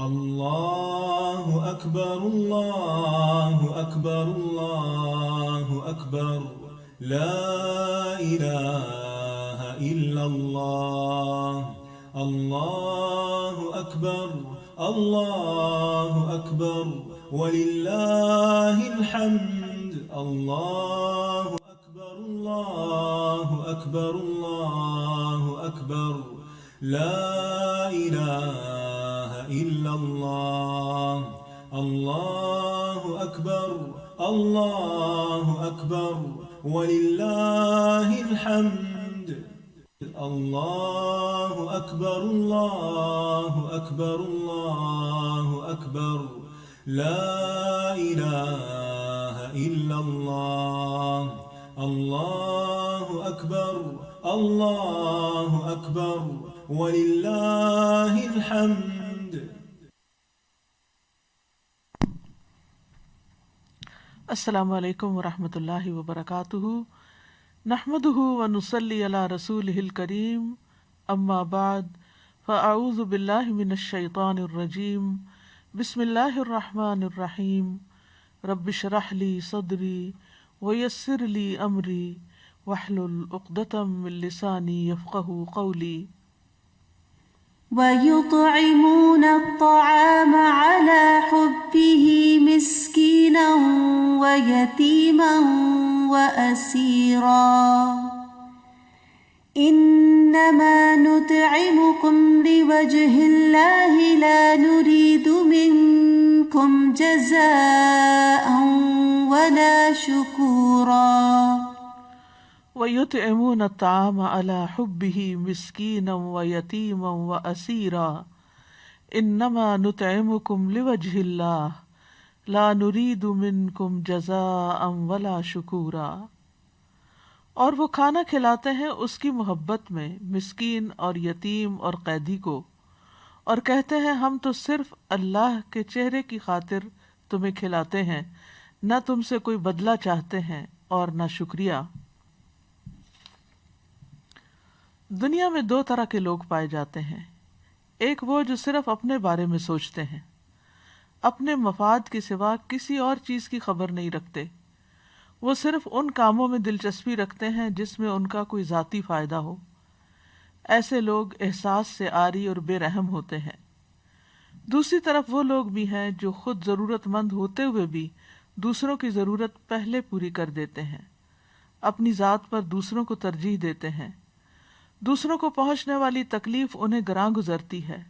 اللہ اکبر اللہ اکبر اللہ اکبر لا الہ الا اللہ اللہ اکبر اللہ اکبر وللہ الحمد اللہ اکبر اللہ اکبر اللہ اکبر لا الہ الا اللہ اللہ اکبر اللہ اکبر وللہ الحمد اللہ اکبر اللہ اکبر اللہ اکبر لا الہ الا اللہ اللہ اکبر اللہ اکبر وللہ الحمد. السلام علیکم ورحمۃ اللہ وبرکاتہ. نحمده ونصلی علی رسولہ الکریم. اما بعد فاعوذ باللہ من الشیطان الرجیم. بسم اللہ الرحمن الرحیم. رب اشرح لی صدری ویسر لی امری واحلل عقدۃ من لسانی یفقهوا قولی. وَيُطْعِمُونَ الطَّعَامَ عَلَى حُبِّهِ مِسْكِينًا وَيَتِيمًا وَأَسِيرًا إِنَّمَا نُطْعِمُكُمْ لِوَجْهِ اللَّهِ لَا نُرِيدُ مِنكُمْ جَزَاءً وَلَا شُكُورًا. وَيُطْعِمُونَ الطَّعَامَ عَلَى حُبِّهِ مِسْكِينًا وَيَتِيمًا وَأَسِيرًا إِنَّمَا نُطْعِمُكُمْ لِوَجْهِ اللَّهِ لَا نُرِيدُ مِنكُمْ جَزَاءً وَلَا شُكُورًا. اور وہ کھانا کھلاتے ہیں اس کی محبت میں مسکین اور یتیم اور قیدی کو، اور کہتے ہیں ہم تو صرف اللہ کے چہرے کی خاطر تمہیں کھلاتے ہیں، نہ تم سے کوئی بدلہ چاہتے ہیں اور نہ شکریہ. دنیا میں دو طرح کے لوگ پائے جاتے ہیں. ایک وہ جو صرف اپنے بارے میں سوچتے ہیں، اپنے مفاد کے سوا کسی اور چیز کی خبر نہیں رکھتے. وہ صرف ان کاموں میں دلچسپی رکھتے ہیں جس میں ان کا کوئی ذاتی فائدہ ہو. ایسے لوگ احساس سے عاری اور بے رحم ہوتے ہیں. دوسری طرف وہ لوگ بھی ہیں جو خود ضرورت مند ہوتے ہوئے بھی دوسروں کی ضرورت پہلے پوری کر دیتے ہیں، اپنی ذات پر دوسروں کو ترجیح دیتے ہیں. دوسروں کو پہنچنے والی تکلیف انہیں گراں گزرتی ہے.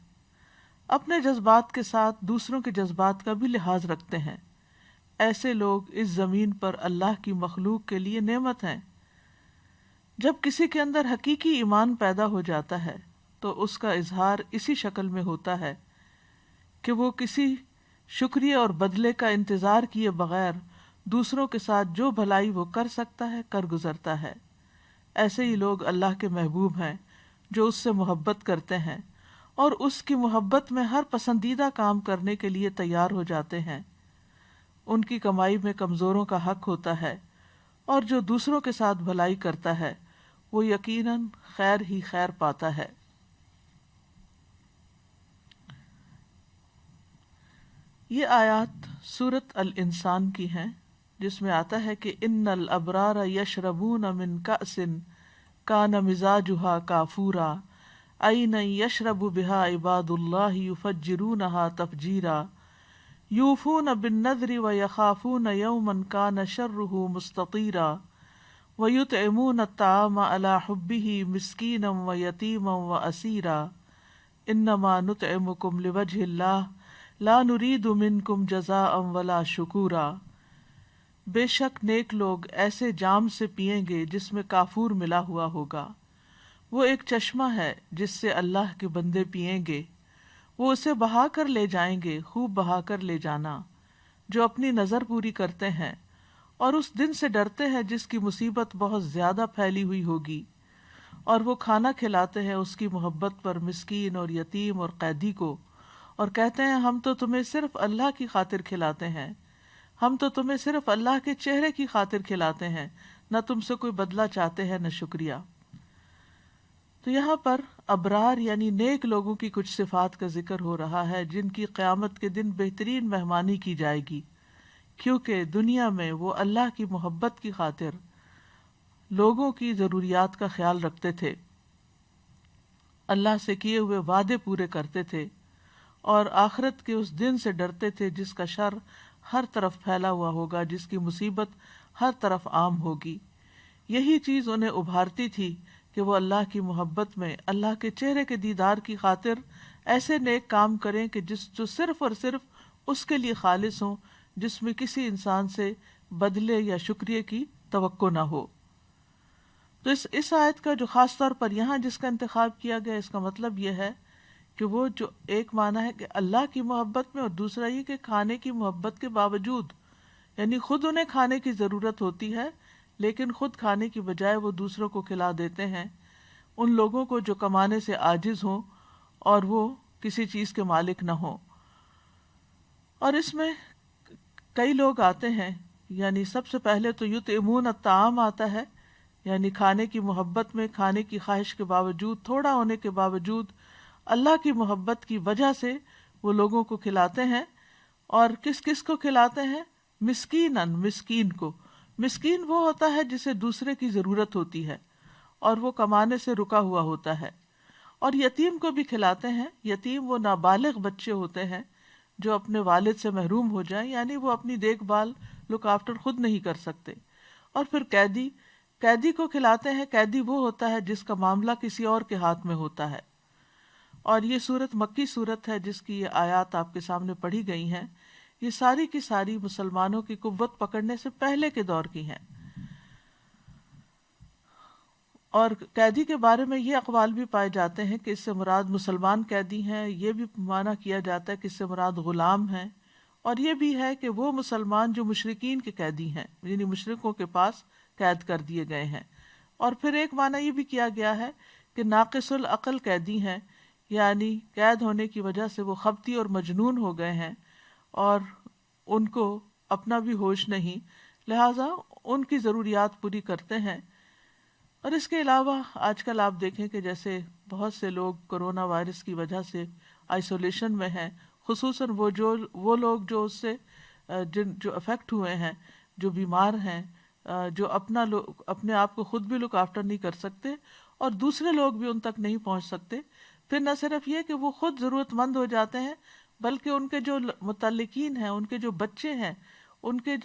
اپنے جذبات کے ساتھ دوسروں کے جذبات کا بھی لحاظ رکھتے ہیں. ایسے لوگ اس زمین پر اللہ کی مخلوق کے لیے نعمت ہیں. جب کسی کے اندر حقیقی ایمان پیدا ہو جاتا ہے تو اس کا اظہار اسی شکل میں ہوتا ہے کہ وہ کسی شکریہ اور بدلے کا انتظار کیے بغیر دوسروں کے ساتھ جو بھلائی وہ کر سکتا ہے کر گزرتا ہے. ایسے ہی لوگ اللہ کے محبوب ہیں جو اس سے محبت کرتے ہیں اور اس کی محبت میں ہر پسندیدہ کام کرنے کے لیے تیار ہو جاتے ہیں. ان کی کمائی میں کمزوروں کا حق ہوتا ہے، اور جو دوسروں کے ساتھ بھلائی کرتا ہے وہ یقیناً خیر ہی خیر پاتا ہے. یہ آیات سورۃ الانسان کی ہیں، جس میں آتا ہے کہ ان الابرار یشربون من کأس کان مزاجها کافورا عینا یشرب بها عباد اللہ یفجرونها تفجیرا یوفون بالنذر ویخافون یوما کان شرہ مستطیرا ویطعمون الطعام علی حبہ مسکینا ویتیما واسیرا انما نطعمکم لوجہ اللہ لا نرید منکم جزاء ولا شکورا. بے شک نیک لوگ ایسے جام سے پئیں گے جس میں کافور ملا ہوا ہوگا. وہ ایک چشمہ ہے جس سے اللہ کے بندے پئیں گے. وہ اسے بہا کر لے جائیں گے، خوب بہا کر لے جانا. جو اپنی نظر پوری کرتے ہیں اور اس دن سے ڈرتے ہیں جس کی مصیبت بہت زیادہ پھیلی ہوئی ہوگی، اور وہ کھانا کھلاتے ہیں اس کی محبت پر مسکین اور یتیم اور قیدی کو، اور کہتے ہیں ہم تو تمہیں صرف اللہ کی خاطر کھلاتے ہیں، ہم تو تمہیں صرف اللہ کے چہرے کی خاطر کھلاتے ہیں، نہ تم سے کوئی بدلہ چاہتے ہیں نہ شکریہ. تو یہاں پر ابرار یعنی نیک لوگوں کی کچھ صفات کا ذکر ہو رہا ہے جن کی قیامت کے دن بہترین مہمانی کی جائے گی، کیونکہ دنیا میں وہ اللہ کی محبت کی خاطر لوگوں کی ضروریات کا خیال رکھتے تھے، اللہ سے کیے ہوئے وعدے پورے کرتے تھے، اور آخرت کے اس دن سے ڈرتے تھے جس کا شر ہر طرف پھیلا ہوا ہوگا، جس کی مصیبت ہر طرف عام ہوگی۔ یہی چیز انہیں ابھارتی تھی کہ وہ اللہ کی محبت میں اللہ کے چہرے کے دیدار کی خاطر ایسے نیک کام کریں کہ جو صرف اور صرف اس کے لیے خالص ہوں، جس میں کسی انسان سے بدلے یا شکریہ کی توقع نہ ہو۔ تو اس آیت کا جو خاص طور پر یہاں جس کا انتخاب کیا گیا، اس کا مطلب یہ ہے کہ وہ جو ایک معنی ہے کہ اللہ کی محبت میں، اور دوسرا یہ کہ کھانے کی محبت کے باوجود، یعنی خود انہیں کھانے کی ضرورت ہوتی ہے لیکن خود کھانے کی بجائے وہ دوسروں کو کھلا دیتے ہیں، ان لوگوں کو جو کمانے سے عاجز ہوں اور وہ کسی چیز کے مالک نہ ہوں۔ اور اس میں کئی لوگ آتے ہیں، یعنی سب سے پہلے تو یطعمون الطعام آتا ہے، یعنی کھانے کی محبت میں، کھانے کی خواہش کے باوجود، تھوڑا ہونے کے باوجود اللہ کی محبت کی وجہ سے وہ لوگوں کو کھلاتے ہیں۔ اور کس کس کو کھلاتے ہیں؟ مسکیناً، مسکین کو۔ مسکین وہ ہوتا ہے جسے دوسرے کی ضرورت ہوتی ہے اور وہ کمانے سے رکا ہوا ہوتا ہے۔ اور یتیم کو بھی کھلاتے ہیں۔ یتیم وہ نابالغ بچے ہوتے ہیں جو اپنے والد سے محروم ہو جائیں، یعنی وہ اپنی دیکھ بھال، لک آفٹر خود نہیں کر سکتے۔ اور پھر قیدی، قیدی کو کھلاتے ہیں۔ قیدی وہ ہوتا ہے جس کا معاملہ کسی اور کے ہاتھ میں ہوتا ہے۔ اور یہ صورت مکی صورت ہے جس کی یہ آیات آپ کے سامنے پڑھی گئی ہیں، یہ ساری کی ساری مسلمانوں کی قوت پکڑنے سے پہلے کے دور کی ہیں۔ اور قیدی کے بارے میں یہ اقوال بھی پائے جاتے ہیں کہ اس سے مراد مسلمان قیدی ہیں، یہ بھی معنی کیا جاتا ہے کہ اس سے مراد غلام ہیں، اور یہ بھی ہے کہ وہ مسلمان جو مشرکین کے قیدی ہیں، یعنی مشرکوں کے پاس قید کر دیے گئے ہیں۔ اور پھر ایک معنی یہ بھی کیا گیا ہے کہ ناقص العقل قیدی ہیں، یعنی قید ہونے کی وجہ سے وہ خبطی اور مجنون ہو گئے ہیں اور ان کو اپنا بھی ہوش نہیں، لہٰذا ان کی ضروریات پوری کرتے ہیں۔ اور اس کے علاوہ آج کل آپ دیکھیں کہ جیسے بہت سے لوگ کرونا وائرس کی وجہ سے آئسولیشن میں ہیں، خصوصاً وہ لوگ جو اس سے جو افیکٹ ہوئے ہیں، جو بیمار ہیں، جو اپنے آپ کو خود بھی لک آفٹر نہیں کر سکتے اور دوسرے لوگ بھی ان تک نہیں پہنچ سکتے۔ پھر نہ صرف یہ کہ وہ خود ضرورت مند ہو جاتے ہیں، بلکہ ان کے جو متعلقین ہیں، ان کے جو بچے ہیں، ان کے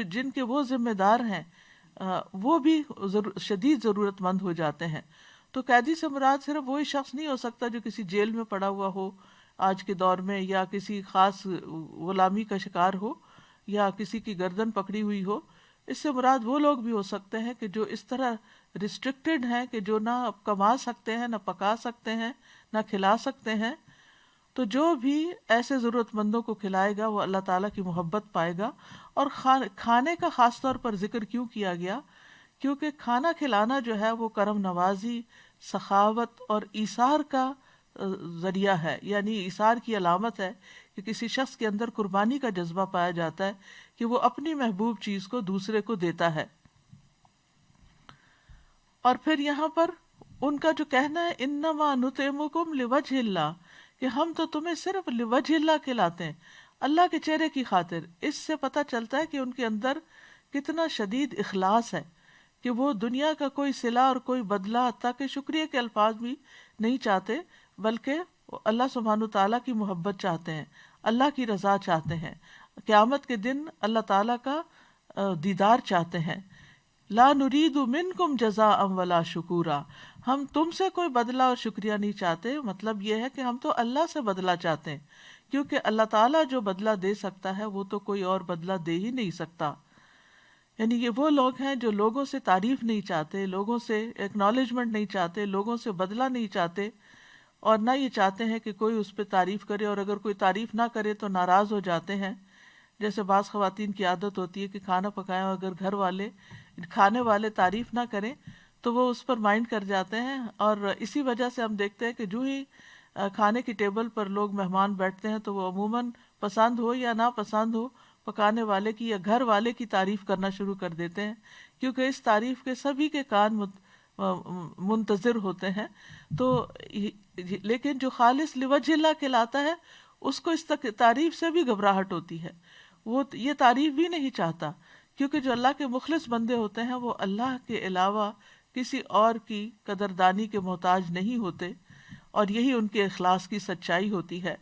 جن کے وہ ذمہ دار ہیں، وہ بھی شدید ضرورت مند ہو جاتے ہیں۔ تو قیدی سے مراد صرف وہی شخص نہیں ہو سکتا جو کسی جیل میں پڑا ہوا ہو آج کے دور میں، یا کسی خاص غلامی کا شکار ہو، یا کسی کی گردن پکڑی ہوئی ہو۔ اس سے مراد وہ لوگ بھی ہو سکتے ہیں کہ جو اس طرح ریسٹرکٹڈ ہیں کہ جو نہ کما سکتے ہیں، نہ پکا سکتے ہیں، نہ کھلا سکتے ہیں۔ تو جو بھی ایسے ضرورت مندوں کو کھلائے گا وہ اللہ تعالیٰ کی محبت پائے گا۔ اور کھانے کا خاص طور پر ذکر کیوں کیا گیا؟ کیونکہ کھانا کھلانا جو ہے وہ کرم نوازی، سخاوت اور ایثار کا ذریعہ ہے، یعنی ایثار کی علامت ہے کہ کسی شخص کے اندر قربانی کا جذبہ پایا جاتا ہے کہ وہ اپنی محبوب چیز کو دوسرے کو دیتا ہے۔ اور پھر یہاں پر ان کا جو کہنا ہے انما نطعمکم لوجہ اللہ، کہ ہم تو تمہیں صرف لوجہ اللہ کھلاتے ہیں، اللہ کے چہرے کی خاطر، اس سے پتہ چلتا ہے کہ ان کے اندر کتنا شدید اخلاص ہے کہ وہ دنیا کا کوئی صلہ اور کوئی بدلہ، حتیٰ کہ شکریہ کے الفاظ بھی نہیں چاہتے، بلکہ اللہ سبحانہ تعالیٰ کی محبت چاہتے ہیں، اللہ کی رضا چاہتے ہیں، قیامت کے دن اللہ تعالیٰ کا دیدار چاہتے ہیں۔ لا نرید منکم جزاء ولا شکورا، ہم تم سے کوئی بدلہ اور شکریہ نہیں چاہتے۔ مطلب یہ ہے کہ ہم تو اللہ سے بدلہ چاہتے ہیں، کیونکہ اللہ تعالیٰ جو بدلہ دے سکتا ہے وہ تو کوئی اور بدلہ دے ہی نہیں سکتا۔ یعنی یہ وہ لوگ ہیں جو لوگوں سے تعریف نہیں چاہتے، لوگوں سے ایکنالجمنٹ نہیں چاہتے، لوگوں سے بدلہ نہیں چاہتے، اور نہ یہ چاہتے ہیں کہ کوئی اس پہ تعریف کرے، اور اگر کوئی تعریف نہ کرے تو ناراض ہو جاتے ہیں۔ جیسے بعض خواتین کی عادت ہوتی ہے کہ کھانا پکائیں، اگر گھر والے کھانے والے تعریف نہ کریں تو وہ اس پر مائنڈ کر جاتے ہیں، اور اسی وجہ سے ہم دیکھتے ہیں کہ جو ہی کھانے کی ٹیبل پر لوگ مہمان بیٹھتے ہیں تو وہ عموماً پسند ہو یا نہ پسند ہو پکانے والے کی یا گھر والے کی تعریف کرنا شروع کر دیتے ہیں، کیونکہ اس تعریف کے سبھی کے کان منتظر ہوتے ہیں. تو لیکن جو خالص لوجہ اللہ کھلاتا ہے اس کو اس تعریف سے بھی گھبراہٹ ہوتی ہے، وہ یہ تعریف بھی نہیں چاہتا، کیونکہ جو اللہ کے مخلص بندے ہوتے ہیں وہ اللہ کے علاوہ کسی اور کی قدردانی کے محتاج نہیں ہوتے، اور یہی ان کے اخلاص کی سچائی ہوتی ہے.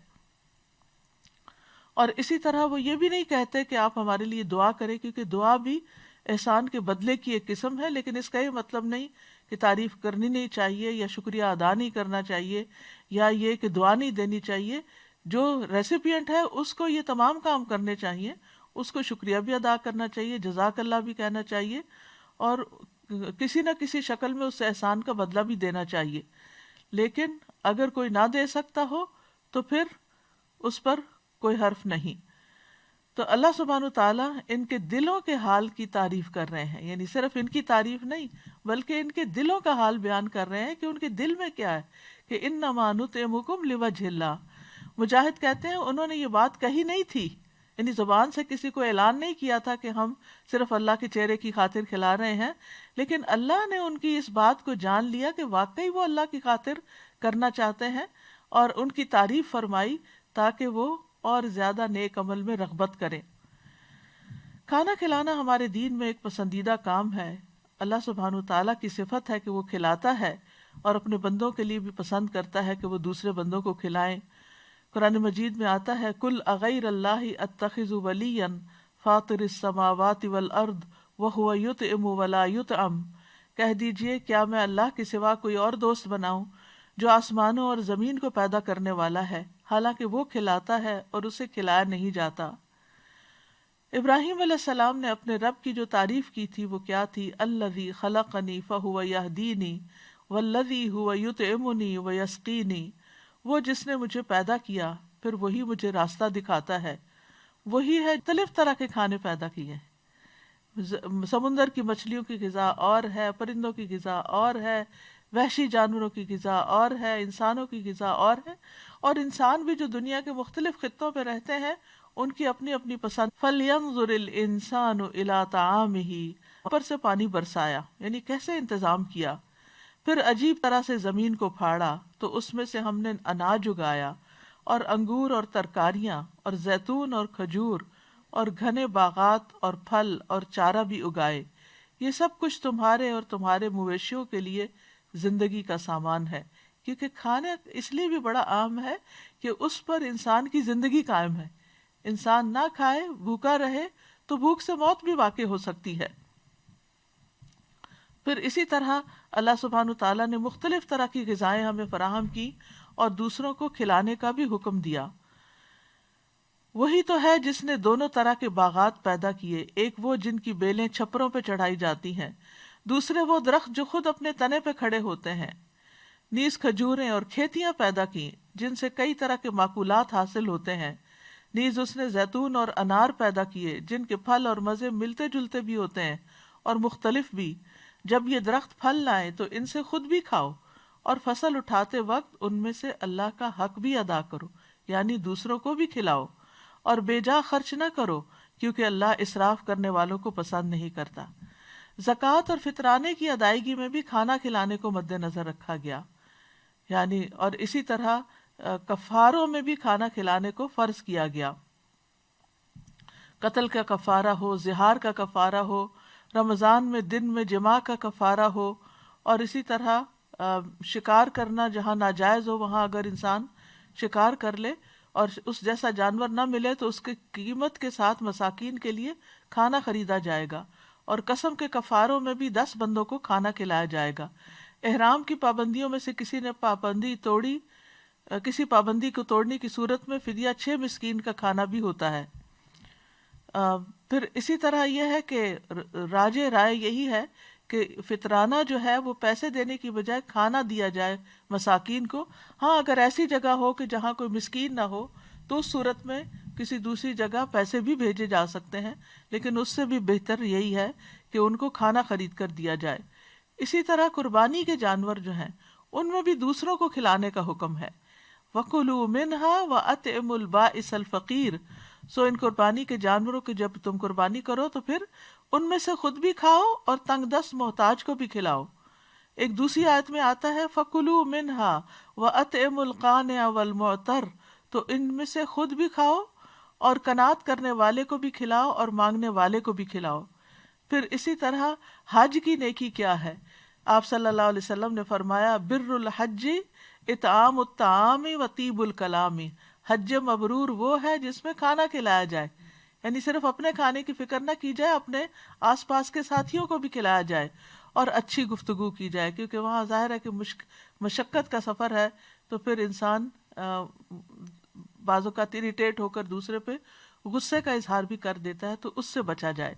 اور اسی طرح وہ یہ بھی نہیں کہتے کہ آپ ہمارے لیے دعا کریں، کیونکہ دعا بھی احسان کے بدلے کی ایک قسم ہے، لیکن اس کا یہ مطلب نہیں کہ تعریف کرنی نہیں چاہیے یا شکریہ ادا نہیں کرنا چاہیے یا یہ کہ دعا نہیں دینی چاہیے. جو ریسیپینٹ ہے اس کو یہ تمام کام کرنے چاہیے، اس کو شکریہ بھی ادا کرنا چاہیے، جزاک اللہ بھی کہنا چاہیے، اور کسی نہ کسی شکل میں اس احسان کا بدلہ بھی دینا چاہیے. لیکن اگر کوئی نہ دے سکتا ہو تو پھر اس پر کوئی حرف نہیں. تو اللہ سبحانہ وتعالیٰ ان کے دلوں کے حال کی تعریف کر رہے ہیں، یعنی صرف ان کی تعریف نہیں بلکہ ان کے دلوں کا حال بیان کر رہے ہیں کہ ان کے دل میں کیا ہے، کہ انما نطعمکم لوجہ اللہ. مجاہد کہتے ہیں انہوں نے یہ بات کہی نہیں تھی، یعنی زبان سے کسی کو اعلان نہیں کیا تھا کہ ہم صرف اللہ کے چہرے کی خاطر کھلا رہے ہیں، لیکن اللہ نے ان کی اس بات کو جان لیا کہ واقعی وہ اللہ کی خاطر کرنا چاہتے ہیں، اور ان کی تعریف فرمائی تاکہ وہ اور زیادہ نیک عمل میں رغبت کریں. کھانا کھلانا ہمارے دین میں ایک پسندیدہ کام ہے. اللہ سبحانہ تعالیٰ کی صفت ہے کہ وہ کھلاتا ہے اور اپنے بندوں کے لیے بھی پسند کرتا ہے کہ وہ دوسرے بندوں کو کھلائیں. قرآن مجید میں آتا ہے کل اغیر اللہ اتخذ ولیا فاطر السماوات والارض وہو یطعم ولا یطعم. کہہ دیجئے کیا میں اللہ کے سوا کوئی اور دوست بناؤں جو آسمانوں اور زمین کو پیدا کرنے والا ہے حالانکہ وہ کھلاتا ہے اور اسے کھلایا نہیں جاتا. ابراہیم علیہ السلام نے اپنے رب کی جو تعریف کی تھی وہ کیا تھی؟ الذی خلقنی فہو یہدینی والذی هو یطعمنی ویسقینی. وہ جس نے مجھے پیدا کیا پھر وہی مجھے راستہ دکھاتا ہے. وہی ہے مختلف طرح کے کھانے پیدا کیے ہیں. سمندر کی مچھلیوں کی غذا اور ہے، پرندوں کی غذا اور ہے، وحشی جانوروں کی غذا اور ہے، انسانوں کی غذا اور ہے. اور انسان بھی جو دنیا کے مختلف خطوں پہ رہتے ہیں ان کی اپنی اپنی پسند. فَلْيَنظُرِ الْإِنسَانُ إِلَىٰ طَعَامِهِ. اوپر سے پانی برسایا یعنی کیسے انتظام کیا، پھر عجیب طرح سے زمین کو پھاڑا تو اس میں سے ہم نے اناج اگایا اور انگور اور ترکاریاں اور زیتون اور کھجور اور گھنے باغات اور پھل اور چارہ بھی اگائے. یہ سب کچھ تمہارے اور تمہارے مویشیوں کے لیے زندگی کا سامان ہے. کیونکہ کھانا اس لیے بھی بڑا عام ہے کہ اس پر انسان کی زندگی قائم ہے. انسان نہ کھائے بھوکا رہے تو بھوک سے موت بھی واقع ہو سکتی ہے. پھر اسی طرح اللہ سبحانہ تعالیٰ نے مختلف طرح کی غذائیں ہمیں فراہم کی اور دوسروں کو کھلانے کا بھی حکم دیا. وہی تو ہے جس نے دونوں طرح کے باغات پیدا کیے، ایک وہ جن کی بیلیں چھپروں پہ چڑھائی جاتی ہیں، دوسرے وہ درخت جو خود اپنے تنے پہ کھڑے ہوتے ہیں. نیز کھجوریں اور کھیتیاں پیدا کی جن سے کئی طرح کے معقولات حاصل ہوتے ہیں. نیز اس نے زیتون اور انار پیدا کیے جن کے پھل اور مزے ملتے جلتے بھی ہوتے ہیں اور مختلف بھی. جب یہ درخت پھل لائیں تو ان سے خود بھی کھاؤ اور فصل اٹھاتے وقت ان میں سے اللہ کا حق بھی ادا کرو، یعنی دوسروں کو بھی کھلاؤ، اور بے جا خرچ نہ کرو کیونکہ اللہ اسراف کرنے والوں کو پسند نہیں کرتا. زکوٰۃ اور فطرانے کی ادائیگی میں بھی کھانا کھلانے کو مد نظر رکھا گیا، یعنی اور اسی طرح کفاروں میں بھی کھانا کھلانے کو فرض کیا گیا. قتل کا کفارہ ہو، زہار کا کفارہ ہو، رمضان میں دن میں جماع کا کفارہ ہو، اور اسی طرح شکار کرنا جہاں ناجائز ہو وہاں اگر انسان شکار کر لے اور اس جیسا جانور نہ ملے تو اس کی قیمت کے ساتھ مساکین کے لیے کھانا خریدا جائے گا. اور قسم کے کفاروں میں بھی 10 بندوں کو کھانا کھلایا جائے گا. احرام کی پابندیوں میں سے کسی نے کسی پابندی کو توڑنے کی صورت میں فدیہ 6 مسکین کا کھانا بھی ہوتا ہے. پھر اسی طرح یہ ہے کہ راجہ رائے یہی ہے کہ فطرانہ جو ہے وہ پیسے دینے کی بجائے کھانا دیا جائے مساکین کو. ہاں اگر ایسی جگہ ہو کہ جہاں کوئی مسکین نہ ہو تو اس صورت میں کسی دوسری جگہ پیسے بھی بھیجے جا سکتے ہیں، لیکن اس سے بھی بہتر یہی ہے کہ ان کو کھانا خرید کر دیا جائے. اسی طرح قربانی کے جانور جو ہیں ان میں بھی دوسروں کو کھلانے کا حکم ہے. وَكُلُوا مِنْهَا وَأَطْعِمُوا الْبَائِسَ الْفَقِيرَ. سو ان قربانی کے جانوروں کی جب تم قربانی کرو تو پھر ان میں سے خود بھی کھاؤ اور تنگ دست محتاج کو بھی کھلاؤ. ایک دوسری آیت میں آتا ہے فَكُلُوا مِنْهَا وَأَطْعِمُوا الْقَانِعَ وَالْمُعْتَرَّ، تو ان میں سے خود بھی کھاؤ اور قناعت کرنے والے کو بھی کھلاؤ اور مانگنے والے کو بھی کھلاؤ۔ پھر اسی طرح حج کی نیکی کیا ہے؟ آپ صلی اللہ علیہ وسلم نے فرمایا بر الحج اطعام الطعام و طیب الکلام، حج مبرور وہ ہے جس میں کھانا کھلایا جائے، یعنی صرف اپنے کھانے کی فکر نہ کی جائے، اپنے آس پاس کے ساتھیوں کو بھی کھلایا جائے اور اچھی گفتگو کی جائے، کیونکہ وہاں ظاہر ہے کہ مشقت کا سفر ہے، تو پھر انسان بعض اوقات اریٹیٹ ہو کر دوسرے پہ غصے کا اظہار بھی کر دیتا ہے، تو اس سے بچا جائے۔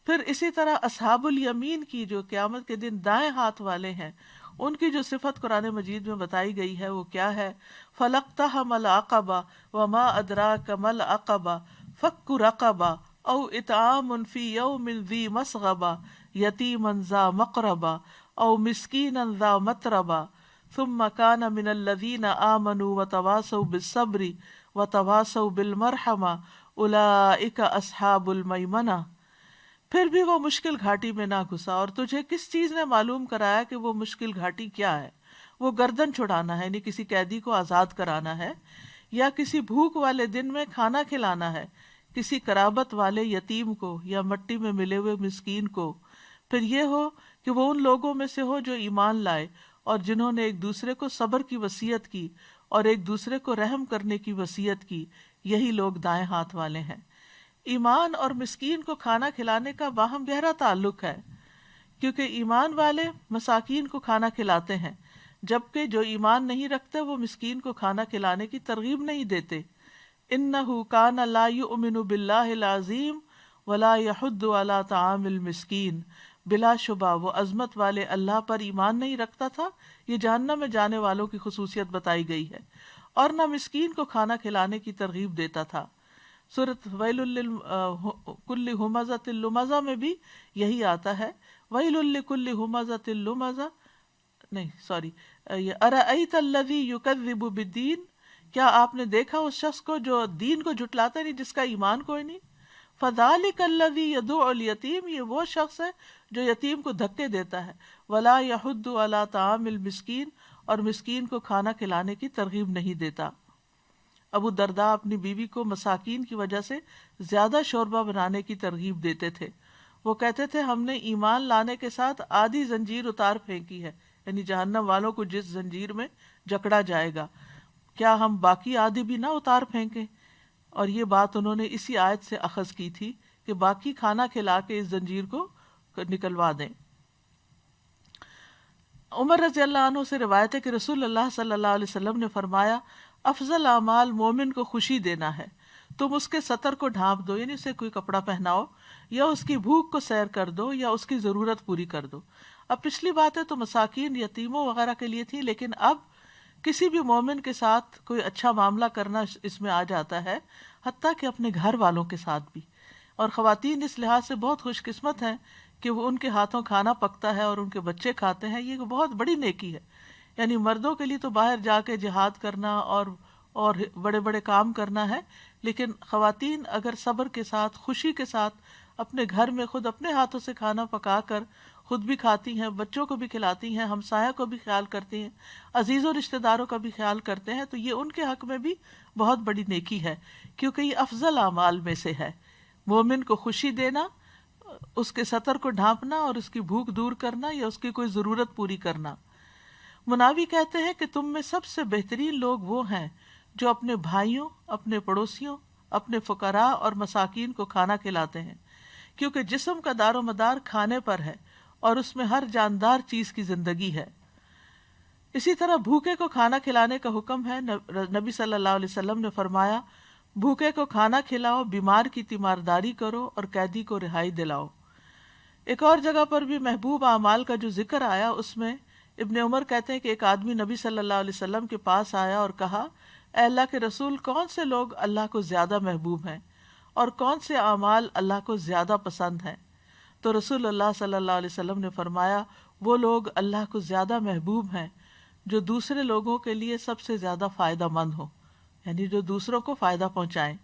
پھر اسی طرح اصحاب الیمین کی، جو قیامت کے دن دائیں ہاتھ والے ہیں، ان کی جو صفت قرآن مجید میں بتائی گئی ہے وہ کیا ہے؟ فَلَقْتَحَمَ الْعَقَبَةَ وَمَا أَدْرَاكَ مَا الْعَقَبَةُ فَكُّ رَقَبَةٍ أَوْ إِطْعَامٌ فِي يَوْمٍ ذِي مَسْغَبَةٍ يَتِيمًا ذَا مَقْرَبَةٍ أَوْ مِسْكِينًا ذَا مَتْرَبَةٍ ثُمَّ كَانَ مِنَ الَّذِينَ آمَنُوا وَتَوَاصَوْا بِالصَّبْرِ وَتَوَاصَوْا بِالْمَرْحَمَةِ أُولَئِكَ أَصْحَابُ الْمَيْمَنَةِ۔ پھر بھی وہ مشکل گھاٹی میں نہ گھسا، اور تجھے کس چیز نے معلوم کرایا کہ وہ مشکل گھاٹی کیا ہے؟ وہ گردن چھڑانا ہے، یعنی کسی قیدی کو آزاد کرانا ہے، یا کسی بھوک والے دن میں کھانا کھلانا ہے، کسی قرابت والے یتیم کو یا مٹی میں ملے ہوئے مسکین کو۔ پھر یہ ہو کہ وہ ان لوگوں میں سے ہو جو ایمان لائے اور جنہوں نے ایک دوسرے کو صبر کی وصیت کی اور ایک دوسرے کو رحم کرنے کی وصیت کی، یہی لوگ دائیں ہاتھ والے ہیں۔ ایمان اور مسکین کو کھانا کھلانے کا باہم گہرا تعلق ہے، کیونکہ ایمان والے مساکین کو کھانا کھلاتے ہیں، جبکہ جو ایمان نہیں رکھتے وہ مسکین کو کھانا کھلانے کی ترغیب نہیں دیتے۔ انہ کان لا یؤمن باللہ العظیم ولا یحض علی طعام المسکین، بلا شبہ وہ عظمت والے اللہ پر ایمان نہیں رکھتا تھا، یہ جہنم میں جانے والوں کی خصوصیت بتائی گئی ہے، اور نہ مسکین کو کھانا کھلانے کی ترغیب دیتا تھا۔ سورۃ ویل لکل ہمزۃ لمزہ میں بھی یہی آتا ہے، ویل لکل ہمزۃ لمزہ، نہیں سوری، ارأیت الذی یکذب بالدین، کیا آپ نے دیکھا اس شخص کو جو دین کو جھٹلاتا نہیں، جس کا ایمان کوئی نہیں؟ فذلک الذی یدعو الیتیم، یہ وہ شخص ہے جو یتیم کو دھکے دیتا ہے، ولا یحض علی طعام المسکین، اور مسکین کو کھانا کھلانے کی ترغیب نہیں دیتا۔ ابو درداء اپنی بیوی کو مساکین کی وجہ سے زیادہ شوربہ بنانے کی ترغیب دیتے تھے۔ وہ کہتے تھے ہم نے ایمان لانے کے ساتھ آدھی زنجیر اتار پھینکی ہے، یعنی جہنم والوں کو جس زنجیر میں جکڑا جائے گا، کیا ہم باقی آدھی بھی نہ اتار پھینکیں؟ اور یہ بات انہوں نے اسی آیت سے اخذ کی تھی کہ باقی کھانا کھلا کے اس زنجیر کو نکلوا دیں۔ عمر رضی اللہ عنہ سے روایت ہے کہ رسول اللہ صلی اللہ علیہ وسلم نے فرمایا افضل اعمال مومن کو خوشی دینا ہے، تم اس کے سطر کو ڈھانپ دو، یعنی اسے کوئی کپڑا پہناؤ، یا اس کی بھوک کو سیر کر دو، یا اس کی ضرورت پوری کر دو۔ اب پچھلی باتیں تو مساکین، یتیموں وغیرہ کے لیے تھی، لیکن اب کسی بھی مومن کے ساتھ کوئی اچھا معاملہ کرنا اس میں آ جاتا ہے، حتیٰ کہ اپنے گھر والوں کے ساتھ بھی۔ اور خواتین اس لحاظ سے بہت خوش قسمت ہیں کہ وہ ان کے ہاتھوں کھانا پکتا ہے اور ان کے بچے کھاتے ہیں، یہ بہت بڑی نیکی ہے۔ یعنی مردوں کے لیے تو باہر جا کے جہاد کرنا اور بڑے بڑے کام کرنا ہے، لیکن خواتین اگر صبر کے ساتھ، خوشی کے ساتھ اپنے گھر میں خود اپنے ہاتھوں سے کھانا پکا کر خود بھی کھاتی ہیں، بچوں کو بھی کھلاتی ہیں، ہمسایہ کو بھی خیال کرتی ہیں، عزیز و رشتہ داروں کا بھی خیال کرتے ہیں، تو یہ ان کے حق میں بھی بہت بڑی نیکی ہے، کیونکہ یہ افضل اعمال میں سے ہے۔ مومن کو خوشی دینا، اس کے سطر کو ڈھانپنا اور اس کی بھوک دور کرنا یا اس کی کوئی ضرورت پوری کرنا۔ مناوی کہتے ہیں کہ تم میں سب سے بہترین لوگ وہ ہیں جو اپنے بھائیوں، اپنے پڑوسیوں، اپنے فقراء اور مساکین کو کھانا کھلاتے ہیں، کیونکہ جسم کا دار و مدار کھانے پر ہے اور اس میں ہر جاندار چیز کی زندگی ہے۔ اسی طرح بھوکے کو کھانا کھلانے کا حکم ہے۔ نبی صلی اللہ علیہ وسلم نے فرمایا بھوکے کو کھانا کھلاؤ، بیمار کی تیمارداری کرو اور قیدی کو رہائی دلاؤ۔ ایک اور جگہ پر بھی محبوب اعمال کا جو ذکر آیا، اس میں ابن عمر کہتے ہیں کہ ایک آدمی نبی صلی اللہ علیہ وسلم کے پاس آیا اور کہا اے اللہ کے رسول، کون سے لوگ اللہ کو زیادہ محبوب ہیں اور کون سے اعمال اللہ کو زیادہ پسند ہیں؟ تو رسول اللہ صلی اللہ علیہ وسلم نے فرمایا وہ لوگ اللہ کو زیادہ محبوب ہیں جو دوسرے لوگوں کے لیے سب سے زیادہ فائدہ مند ہو، یعنی جو دوسروں کو فائدہ پہنچائیں۔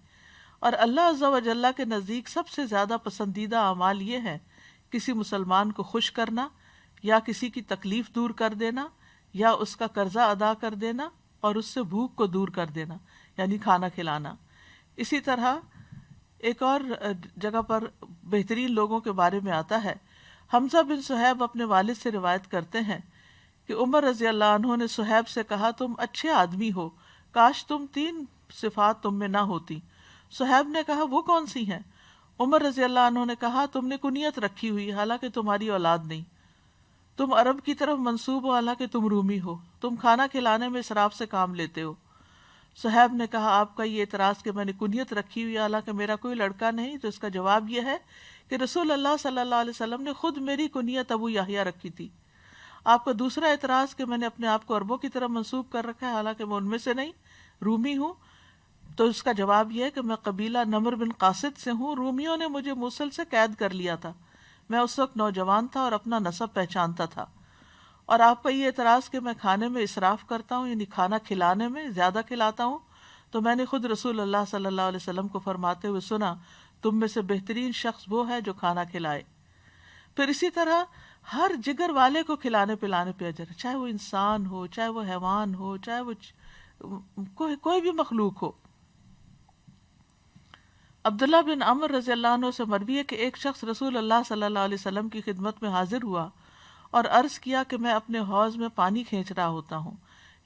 اور اللہ عز و جل کے نزدیک سب سے زیادہ پسندیدہ اعمال یہ ہیں کسی مسلمان کو خوش کرنا، یا کسی کی تکلیف دور کر دینا، یا اس کا قرضہ ادا کر دینا، اور اس سے بھوک کو دور کر دینا یعنی کھانا کھلانا۔ اسی طرح ایک اور جگہ پر بہترین لوگوں کے بارے میں آتا ہے، حمزہ بن صہیب اپنے والد سے روایت کرتے ہیں کہ عمر رضی اللہ عنہ نے صہیب سے کہا تم اچھے آدمی ہو، کاش تم 3 صفات تم میں نہ ہوتی۔ صہیب نے کہا وہ کون سی ہیں؟ عمر رضی اللہ عنہ نے کہا تم نے کنیت رکھی ہوئی حالانکہ تمہاری اولاد نہیں، تم عرب کی طرف منسوب ہو حالانکہ تم رومی ہو، تم کھانا کھلانے میں اسراف سے کام لیتے ہو۔ صہیب نے کہا آپ کا یہ اعتراض کہ میں نے کنیت رکھی ہوئی حالانکہ میرا کوئی لڑکا نہیں، تو اس کا جواب یہ ہے کہ رسول اللہ صلی اللہ علیہ وسلم نے خود میری کنیت ابو یحییٰ رکھی تھی۔ آپ کا دوسرا اعتراض کہ میں نے اپنے آپ کو عربوں کی طرف منسوب کر رکھا ہے حالانکہ میں ان میں سے نہیں، رومی ہوں، تو اس کا جواب یہ ہے کہ میں قبیلہ نمر بن قاصد سے ہوں، رومیوں نے مجھے موصل سے قید کر لیا تھا، میں اس وقت نوجوان تھا اور اپنا نسب پہچانتا تھا۔ اور آپ کا یہ اعتراض کہ میں کھانے میں اسراف کرتا ہوں یعنی کھانا کھلانے میں زیادہ کھلاتا ہوں، تو میں نے خود رسول اللہ صلی اللہ علیہ وسلم کو فرماتے ہوئے سنا تم میں سے بہترین شخص وہ ہے جو کھانا کھلائے۔ پھر اسی طرح ہر جگر والے کو کھلانے پلانے پہ اجر ہے، چاہے وہ انسان ہو، چاہے وہ حیوان ہو، چاہے وہ کوئی بھی مخلوق ہو۔ عبداللہ بن عمر رضی اللہ عنہ سے مروی ہے کہ ایک شخص رسول اللہ صلی اللہ علیہ وسلم کی خدمت میں حاضر ہوا اور عرض کیا کہ میں اپنے حوض میں پانی کھینچ رہا ہوتا ہوں،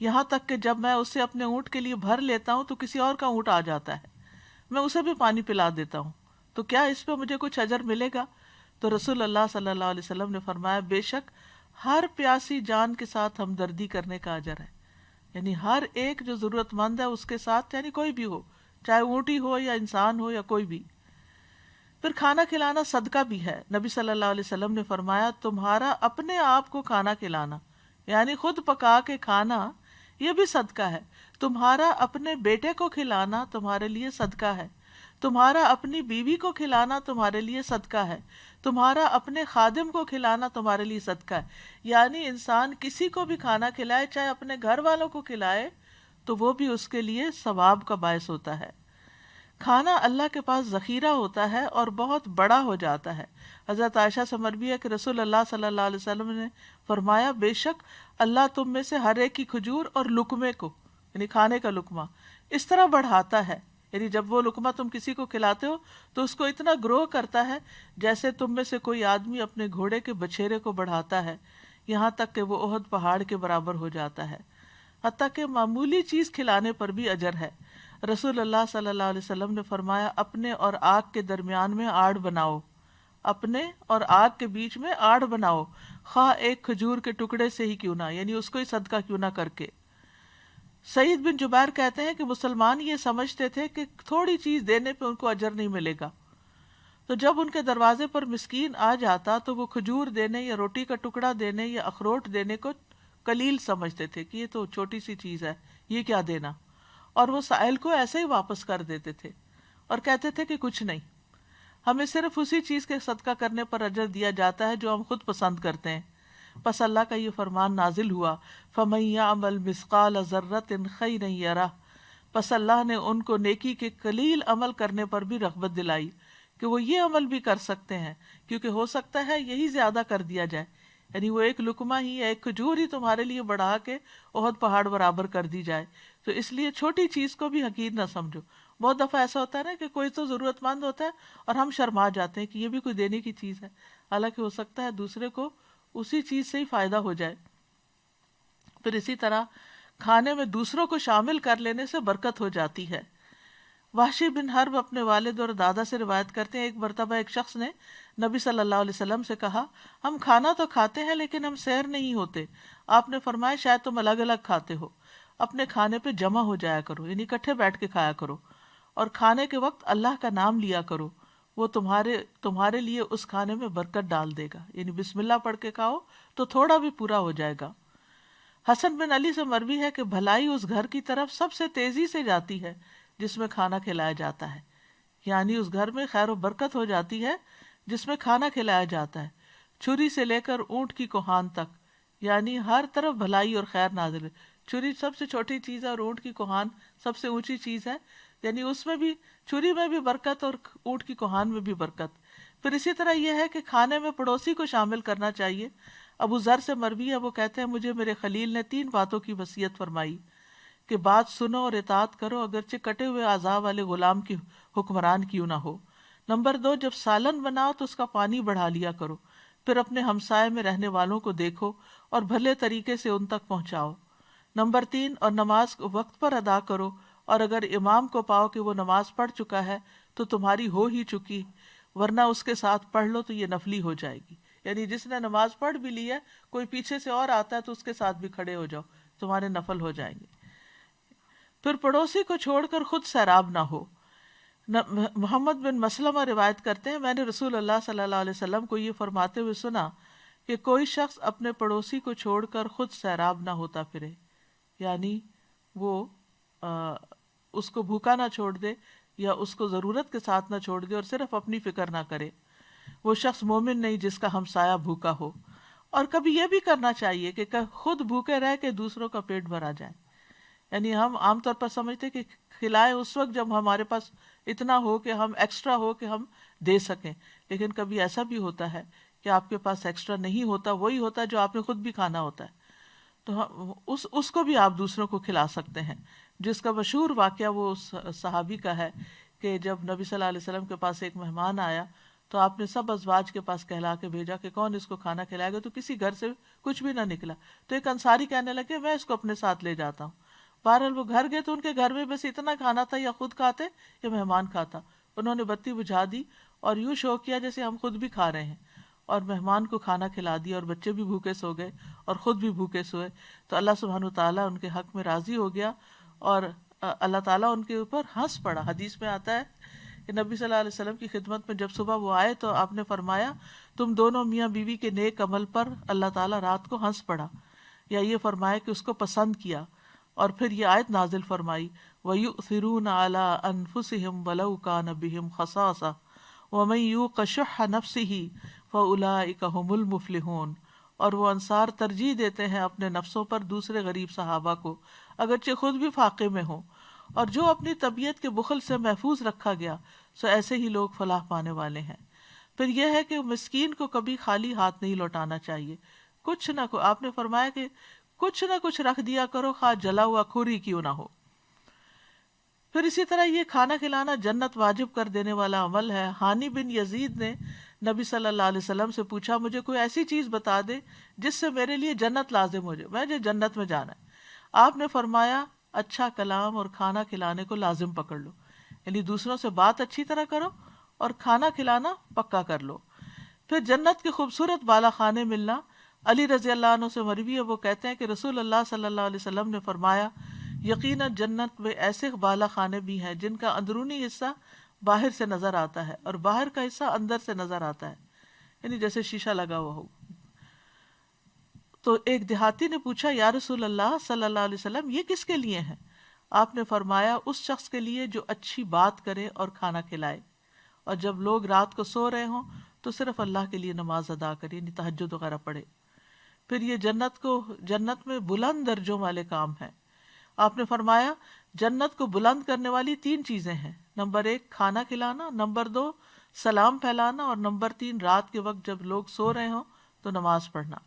یہاں تک کہ جب میں اسے اپنے اونٹ کے لیے بھر لیتا ہوں تو کسی اور کا اونٹ آ جاتا ہے، میں اسے بھی پانی پلا دیتا ہوں، تو کیا اس پہ مجھے کچھ اجر ملے گا؟ تو رسول اللہ صلی اللہ علیہ وسلم نے فرمایا بے شک ہر پیاسی جان کے ساتھ ہمدردی کرنے کا اجر ہے، یعنی ہر ایک جو ضرورت مند ہے اس کے ساتھ، یعنی کوئی بھی ہو، چاہے اونٹی ہو یا انسان ہو یا کوئی بھی۔ پھر کھانا کھلانا صدقہ بھی ہے، نبی صلی اللہ علیہ وسلم نے فرمایا تمہارا اپنے آپ کو کھانا کھلانا یعنی خود پکا کے کھانا یہ بھی صدقہ ہے، تمہارا اپنے بیٹے کو کھلانا تمہارے لیے صدقہ ہے، تمہارا اپنی بیوی کو کھلانا تمہارے لیے صدقہ ہے، تمہارا اپنے خادم کو کھلانا تمہارے لیے صدقہ ہے، یعنی انسان کسی کو بھی کھانا کھلائے چاہے اپنے گھر والوں کو کھلائے تو وہ بھی اس کے لیے ثواب کا باعث ہوتا ہے۔ کھانا اللہ کے پاس ذخیرہ ہوتا ہے اور بہت بڑا ہو جاتا ہے۔ حضرت عائشہ سے مروی ہے کہ رسول اللہ صلی اللہ علیہ وسلم نے فرمایا بے شک اللہ تم میں سے ہر ایک کی کھجور اور لقمے کو یعنی کھانے کا لقمہ اس طرح بڑھاتا ہے، یعنی جب وہ لقمہ تم کسی کو کھلاتے ہو تو اس کو اتنا گرو کرتا ہے جیسے تم میں سے کوئی آدمی اپنے گھوڑے کے بچھیرے کو بڑھاتا ہے، یہاں تک کہ وہ احد پہاڑ کے برابر ہو جاتا ہے۔ حتیٰ کہ معمولی چیز کھلانے پر بھی اجر ہے۔ رسول اللہ صلی اللہ علیہ وسلم نے فرمایا اپنے اور آگ کے درمیان میں آڑ بناؤ، اپنے اور آگ کے بیچ میں آڑ بناؤ، خواہ ایک کھجور کے ٹکڑے سے ہی کیوں نہ، یعنی اس کو ہی صدقہ کیوں نہ کر کے۔ سعید بن جبیر کہتے ہیں کہ مسلمان یہ سمجھتے تھے کہ تھوڑی چیز دینے پہ ان کو اجر نہیں ملے گا، تو جب ان کے دروازے پر مسکین آ جاتا تو وہ کھجور دینے یا روٹی کا ٹکڑا دینے یا اخروٹ دینے کو قلیل سمجھتے تھے کہ یہ تو چھوٹی سی چیز ہے، یہ کیا دینا، اور وہ سائل کو ایسے ہی واپس کر دیتے تھے اور کہتے تھے کہ کچھ نہیں، ہمیں صرف اسی چیز کے صدقہ کرنے پر اجر دیا جاتا ہے جو ہم خود پسند کرتے ہیں۔ پس اللہ کا یہ فرمان نازل ہوا فَمَن يَعْمَلْ مِثْقَالَ ذَرَّةٍ خَيْرًا يَرَهُ، پس اللہ نے ان کو نیکی کے قلیل عمل کرنے پر بھی رغبت دلائی کہ وہ یہ عمل بھی کر سکتے ہیں، کیونکہ ہو سکتا ہے یہی زیادہ کر دیا جائے، یعنی وہ ایک لقمہ ہی ایک کھجور ہی تمہارے لیے بڑھا کے احد پہاڑ برابر کر دی جائے، تو اس لیے چھوٹی چیز کو بھی حقیر نہ سمجھو۔ بہت دفعہ ایسا ہوتا ہے نا کہ کوئی تو ضرورت مند ہوتا ہے اور ہم شرما جاتے ہیں کہ یہ بھی کوئی دینے کی چیز ہے، حالانکہ ہو سکتا ہے دوسرے کو اسی چیز سے ہی فائدہ ہو جائے۔ پھر اسی طرح کھانے میں دوسروں کو شامل کر لینے سے برکت ہو جاتی ہے۔ وحشی بن حرب اپنے والد اور دادا سے روایت کرتے ہیں ایک مرتبہ ایک شخص نے نبی صلی اللہ علیہ وسلم سے کہا ہم کھانا تو کھاتے ہیں لیکن ہم سیر نہیں ہوتے۔ آپ نے فرمایا شاید تم الگ الگ کھاتے ہو، اپنے کھانے پہ جمع ہو جایا کرو، یعنی اکٹھے بیٹھ کے کھایا کرو، اور کھانے کے وقت اللہ کا نام لیا کرو، وہ تمہارے لیے اس کھانے میں برکت ڈال دے گا، یعنی بسم اللہ پڑھ کے کھاؤ تو تھوڑا بھی پورا ہو جائے گا۔ حسن بن علی سے مروی ہے کہ بھلائی اس گھر کی طرف سب سے تیزی سے جاتی ہے جس میں کھانا کھلایا جاتا ہے، یعنی اس گھر میں خیر و برکت ہو جاتی ہے جس میں کھانا کھلایا جاتا ہے، چھری سے لے کر اونٹ کی کوہان تک، یعنی ہر طرف بھلائی اور خیر نازل ہے۔ چھری سب سے چھوٹی چیز ہے اور اونٹ کی کوہان سب سے اونچی چیز ہے، یعنی اس میں بھی چھری میں بھی برکت اور اونٹ کی کوہان میں بھی برکت۔ پھر اسی طرح یہ ہے کہ کھانے میں پڑوسی کو شامل کرنا چاہیے۔ ابو ذر سے مروی ہے، وہ کہتے ہیں مجھے میرے خلیل نے 3 باتوں کی وصیت فرمائی کہ بات سنو اور اطاعت کرو اگرچہ کٹے ہوئے اعضاء والے غلام کی حکمران کیوں نہ ہو۔ نمبر 2، جب سالن بناؤ تو اس کا پانی بڑھا لیا کرو، پھر اپنے ہمسائے میں رہنے والوں کو دیکھو اور بھلے طریقے سے ان تک پہنچاؤ۔ نمبر 3، اور نماز کو وقت پر ادا کرو، اور اگر امام کو پاؤ کہ وہ نماز پڑھ چکا ہے تو تمہاری ہو ہی چکی، ورنہ اس کے ساتھ پڑھ لو تو یہ نفلی ہو جائے گی۔ یعنی جس نے نماز پڑھ بھی لی ہے، کوئی پیچھے سے اور آتا ہے تو اس کے ساتھ بھی کھڑے ہو جاؤ، تمہارے نفل ہو جائیں گے۔ پھر پڑوسی کو چھوڑ کر خود سیراب نہ ہو۔ محمد بن مسلمہ روایت کرتے ہیں میں نے رسول اللہ صلی اللہ علیہ وسلم کو یہ فرماتے ہوئے سنا کہ کوئی شخص اپنے پڑوسی کو چھوڑ کر خود سیراب نہ ہوتا پھرے، یعنی وہ اس کو بھوکا نہ چھوڑ دے یا اس کو ضرورت کے ساتھ نہ چھوڑ دے اور صرف اپنی فکر نہ کرے، وہ شخص مومن نہیں جس کا ہمسایہ بھوکا ہو۔ اور کبھی یہ بھی کرنا چاہیے کہ خود بھوکے رہ کے دوسروں کا پیٹ بھرا جائے۔ یعنی ہم عام طور پر سمجھتے کہ کھلائے اس وقت جب ہمارے پاس اتنا ہو کہ ہم ایکسٹرا ہو کہ ہم دے سکیں، لیکن کبھی ایسا بھی ہوتا ہے کہ آپ کے پاس ایکسٹرا نہیں ہوتا، وہی ہوتا ہے جو آپ نے خود بھی کھانا ہوتا ہے، تو اس کو بھی آپ دوسروں کو کھلا سکتے ہیں۔ جس کا مشہور واقعہ وہ صحابی کا ہے کہ جب نبی صلی اللہ علیہ وسلم کے پاس ایک مہمان آیا تو آپ نے سب ازواج کے پاس کہلا کے بھیجا کہ کون اس کو کھانا کھلائے گا، تو کسی گھر سے کچھ بھی نہ نکلا، تو ایک انصاری کہنے لگے میں اس کو اپنے ساتھ لے جاتا ہوں۔ بہرحال وہ گھر گئے تو ان کے گھر میں بس اتنا کھانا تھا، یا خود کھاتے یا مہمان کھاتا۔ انہوں نے بتی بجھا دی اور یوں شو کیا جیسے ہم خود بھی کھا رہے ہیں، اور مہمان کو کھانا کھلا دیا، اور بچے بھی بھوکے سو گئے اور خود بھی بھوکے سوئے۔ تو اللہ سبحانہ تعالیٰ ان کے حق میں راضی ہو گیا اور اللہ تعالیٰ ان کے اوپر ہنس پڑا۔ حدیث میں آتا ہے کہ نبی صلی اللہ علیہ وسلم کی خدمت میں جب صبح وہ آئے تو آپ نے فرمایا تم دونوں میاں بیوی کے نیک عمل پر اللہ تعالیٰ رات کو ہنس پڑا، یا یہ فرمایا کہ اس کو پسند کیا۔ اور پھر یہ آیت نازل فرمائی وَيُؤْثِرُونَ عَلَىٰ أَنفُسِهِمْ وَلَوْ كَانَ بِهِمْ خَصَاصَةٌ وَمَن يُوقَ شُحَّ نَفْسِهِ فَأُولَٰئِكَ هُمُ الْمُفْلِحُونَ۔ اور وہ انصار ترجیح دیتے ہیں اپنے نفسوں پر دوسرے غریب صحابہ کو اگرچہ خود بھی فاقے میں ہوں، اور جو اپنی طبیعت کے بخل سے محفوظ رکھا گیا سو ایسے ہی لوگ فلاح پانے والے ہیں۔ پھر یہ ہے کہ مسکین کو کبھی خالی ہاتھ نہیں لوٹانا چاہیے، کچھ نہ آپ نے فرمایا کہ کچھ نہ کچھ رکھ دیا کرو، خواہ جلا ہوا کھوری کیوں نہ ہو۔ پھر اسی طرح یہ کھانا کھلانا جنت واجب کر دینے والا عمل ہے۔ ہانی بن یزید نے نبی صلی اللہ علیہ وسلم سے پوچھا مجھے کوئی ایسی چیز بتا دے جس سے میرے لیے جنت لازم ہو جائے، مجھے جنت میں جانا ہے۔ آپ نے فرمایا اچھا کلام اور کھانا کھلانے کو لازم پکڑ لو، یعنی دوسروں سے بات اچھی طرح کرو اور کھانا کھلانا پکا کر لو۔ پھر جنت کے خوبصورت بالا خانے ملنا۔ علی رضی اللہ عنہ سے مروی ہے، وہ کہتے ہیں کہ رسول اللہ صلی اللہ علیہ وسلم نے فرمایا یقیناً جنت میں ایسے بالا خانے بھی ہیں جن کا اندرونی حصہ باہر سے نظر آتا ہے اور باہر کا حصہ اندر سے نظر آتا ہے، یعنی جیسے شیشہ لگا ہوا ہو۔ تو ایک دیہاتی نے پوچھا یا رسول اللہ صلی اللہ علیہ وسلم یہ کس کے لیے ہیں؟ آپ نے فرمایا اس شخص کے لیے جو اچھی بات کرے اور کھانا کھلائے، اور جب لوگ رات کو سو رہے ہوں تو صرف اللہ کے لیے نماز ادا کرے، یعنی تہجد وغیرہ پڑھے۔ پھر یہ جنت میں بلند درجوں والے کام ہیں۔ آپ نے فرمایا جنت کو بلند کرنے والی 3 چیزیں ہیں، نمبر 1 کھانا کھلانا، نمبر 2 سلام پھیلانا، اور نمبر 3 رات کے وقت جب لوگ سو رہے ہوں تو نماز پڑھنا۔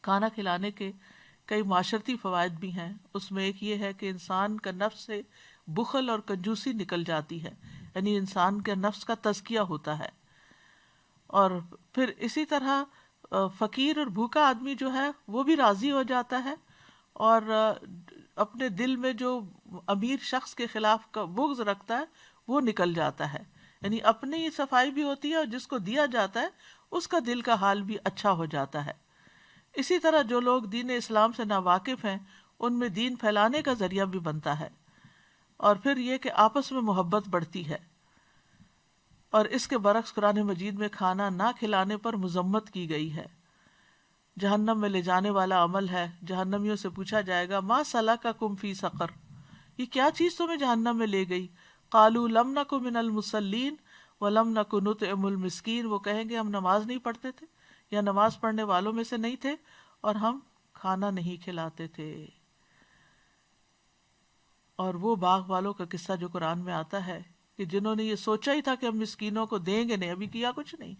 کھانا کھلانے کے کئی معاشرتی فوائد بھی ہیں، اس میں ایک یہ ہے کہ انسان کا نفس سے بخل اور کنجوسی نکل جاتی ہے، یعنی انسان کے نفس کا تزکیہ ہوتا ہے۔ اور پھر اسی طرح فقیر اور بھوکا آدمی جو ہے وہ بھی راضی ہو جاتا ہے، اور اپنے دل میں جو امیر شخص کے خلاف کا بغض رکھتا ہے وہ نکل جاتا ہے، یعنی اپنی صفائی بھی ہوتی ہے اور جس کو دیا جاتا ہے اس کا دل کا حال بھی اچھا ہو جاتا ہے۔ اسی طرح جو لوگ دین اسلام سے ناواقف ہیں ان میں دین پھیلانے کا ذریعہ بھی بنتا ہے۔ اور پھر یہ کہ آپس میں محبت بڑھتی ہے، اور اس کے برعکس قرآن مجید میں کھانا نہ کھلانے پر مذمت کی گئی ہے۔ جہنم میں لے جانے والا عمل ہے۔ جہنمیوں سے پوچھا جائے گا ما سلککم فی سقر، یہ کیا چیز تمہیں جہنم میں لے گئی؟ قالوا لم نک من المصلین ولم نک نطعم المسکین، وہ کہیں گے ہم نماز نہیں پڑھتے تھے یا نماز پڑھنے والوں میں سے نہیں تھے اور ہم کھانا نہیں کھلاتے تھے۔ اور وہ باغ والوں کا قصہ جو قرآن میں آتا ہے کہ جنہوں نے یہ سوچا ہی تھا کہ ہم مسکینوں کو دیں گے نہیں، ابھی کیا کچھ نہیں،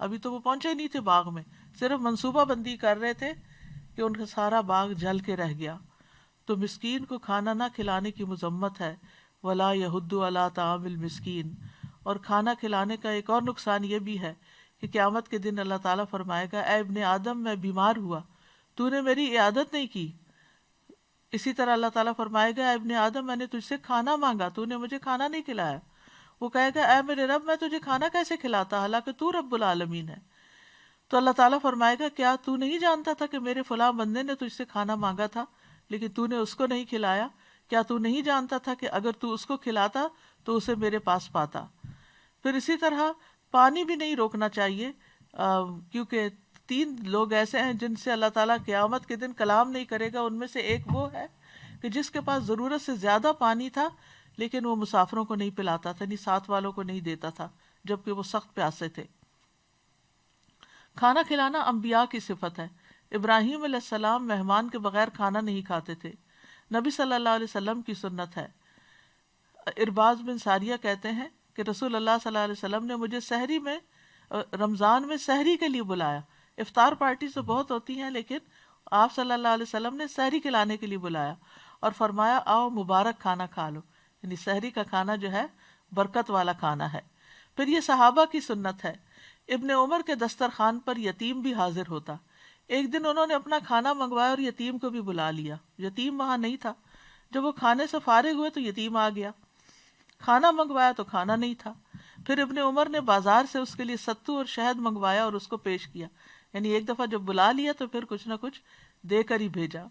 ابھی تو وہ پہنچے ہی نہیں تھے باغ میں، صرف منصوبہ بندی کر رہے تھے کہ ان کا سارا باغ جل کے رہ گیا۔ تو مسکین کو کھانا نہ کھلانے کی مذمت ہے، ولا یحض علی طعام المسکین۔ اور کھانا کھلانے کا ایک اور نقصان یہ بھی ہے کہ قیامت کے دن اللہ تعالیٰ فرمائے گا، اے ابن آدم میں بیمار ہوا، تو نے میری عیادت نہیں کی۔ اسی طرح اللہ تعالیٰ فرمائے گا، اے ابن آدم میں نے تجھ سے کھانا مانگا، تو نے مجھے کھانا نہیں کھلایا۔ وہ کہے گا، اے میرے رب میں تجھے کھانا کیسے کھلاتا حالانکہ تو رب العالمین ہے۔ تو اللہ تعالیٰ فرمائے گا، کیا تو نہیں جانتا تھا کہ میرے فلاں بندے نے تجھ سے کھانا مانگا تھا لیکن تو نے اس کو نہیں کھلایا؟ کیا تو نہیں جانتا تھا کہ اگر تو اس کو کھلاتا تو اسے میرے پاس پاتا؟ پھر اسی طرح پانی بھی نہیں روکنا چاہیے، کیونکہ 3 لوگ ایسے ہیں جن سے اللہ تعالیٰ قیامت کے دن کلام نہیں کرے گا۔ ان میں سے ایک وہ ہے کہ جس کے پاس ضرورت سے زیادہ پانی تھا لیکن وہ مسافروں کو نہیں پلاتا تھا، یعنی ساتھ والوں کو نہیں دیتا تھا جبکہ وہ سخت پیاسے تھے۔ کھانا کھلانا انبیاء کی صفت ہے۔ ابراہیم علیہ السلام مہمان کے بغیر کھانا نہیں کھاتے تھے، نبی صلی اللہ علیہ وسلم کی سنت ہے۔ ارباز بن ساریہ کہتے ہیں کہ رسول اللہ صلی اللہ علیہ وسلم نے مجھے سحری میں، رمضان میں سحری کے لیے بلایا۔ افطار پارٹی تو بہت ہوتی ہیں لیکن آپ صلی اللہ علیہ وسلم نے سحری کھلانے کے لیے بلایا اور فرمایا، آؤ مبارک کھانا کھا لو، یعنی سحری کا کھانا جو ہے برکت والا کھانا ہے۔ پھر یہ صحابہ کی سنت ہے۔ ابن عمر کے دسترخوان پر یتیم بھی حاضر ہوتا۔ ایک دن انہوں نے اپنا کھانا منگوایا اور یتیم کو بھی بلا لیا، یتیم وہاں نہیں تھا۔ جب وہ کھانے سے فارغ ہوئے تو یتیم آ گیا، کھانا منگوایا تو کھانا نہیں تھا۔ پھر ابن عمر نے بازار سے اس کے لیے ستو اور شہد منگوایا اور اس کو پیش کیا، یعنی ایک دفعہ جب بلا لیا تو پھر کچھ نہ کچھ دے کر ہی بھیجا۔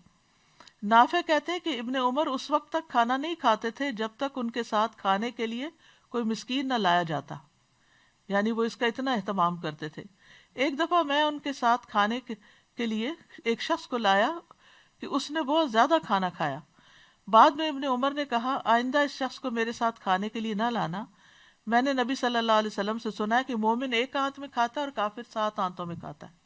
نافع کہتے ہیں کہ ابن عمر اس وقت تک کھانا نہیں کھاتے تھے جب تک ان کے ساتھ کھانے کے لیے کوئی مسکین نہ لایا جاتا، یعنی وہ اس کا اتنا اہتمام کرتے تھے۔ ایک دفعہ میں ان کے ساتھ کھانے کے لیے ایک شخص کو لایا کہ اس نے بہت زیادہ کھانا کھایا۔ بعد میں ابن عمر نے کہا، آئندہ اس شخص کو میرے ساتھ کھانے کے لیے نہ لانا، میں نے نبی صلی اللہ علیہ وسلم سے سنا ہے کہ مومن ایک آنت میں کھاتا ہے اور کافر 7 آنتوں میں کھاتا ہے۔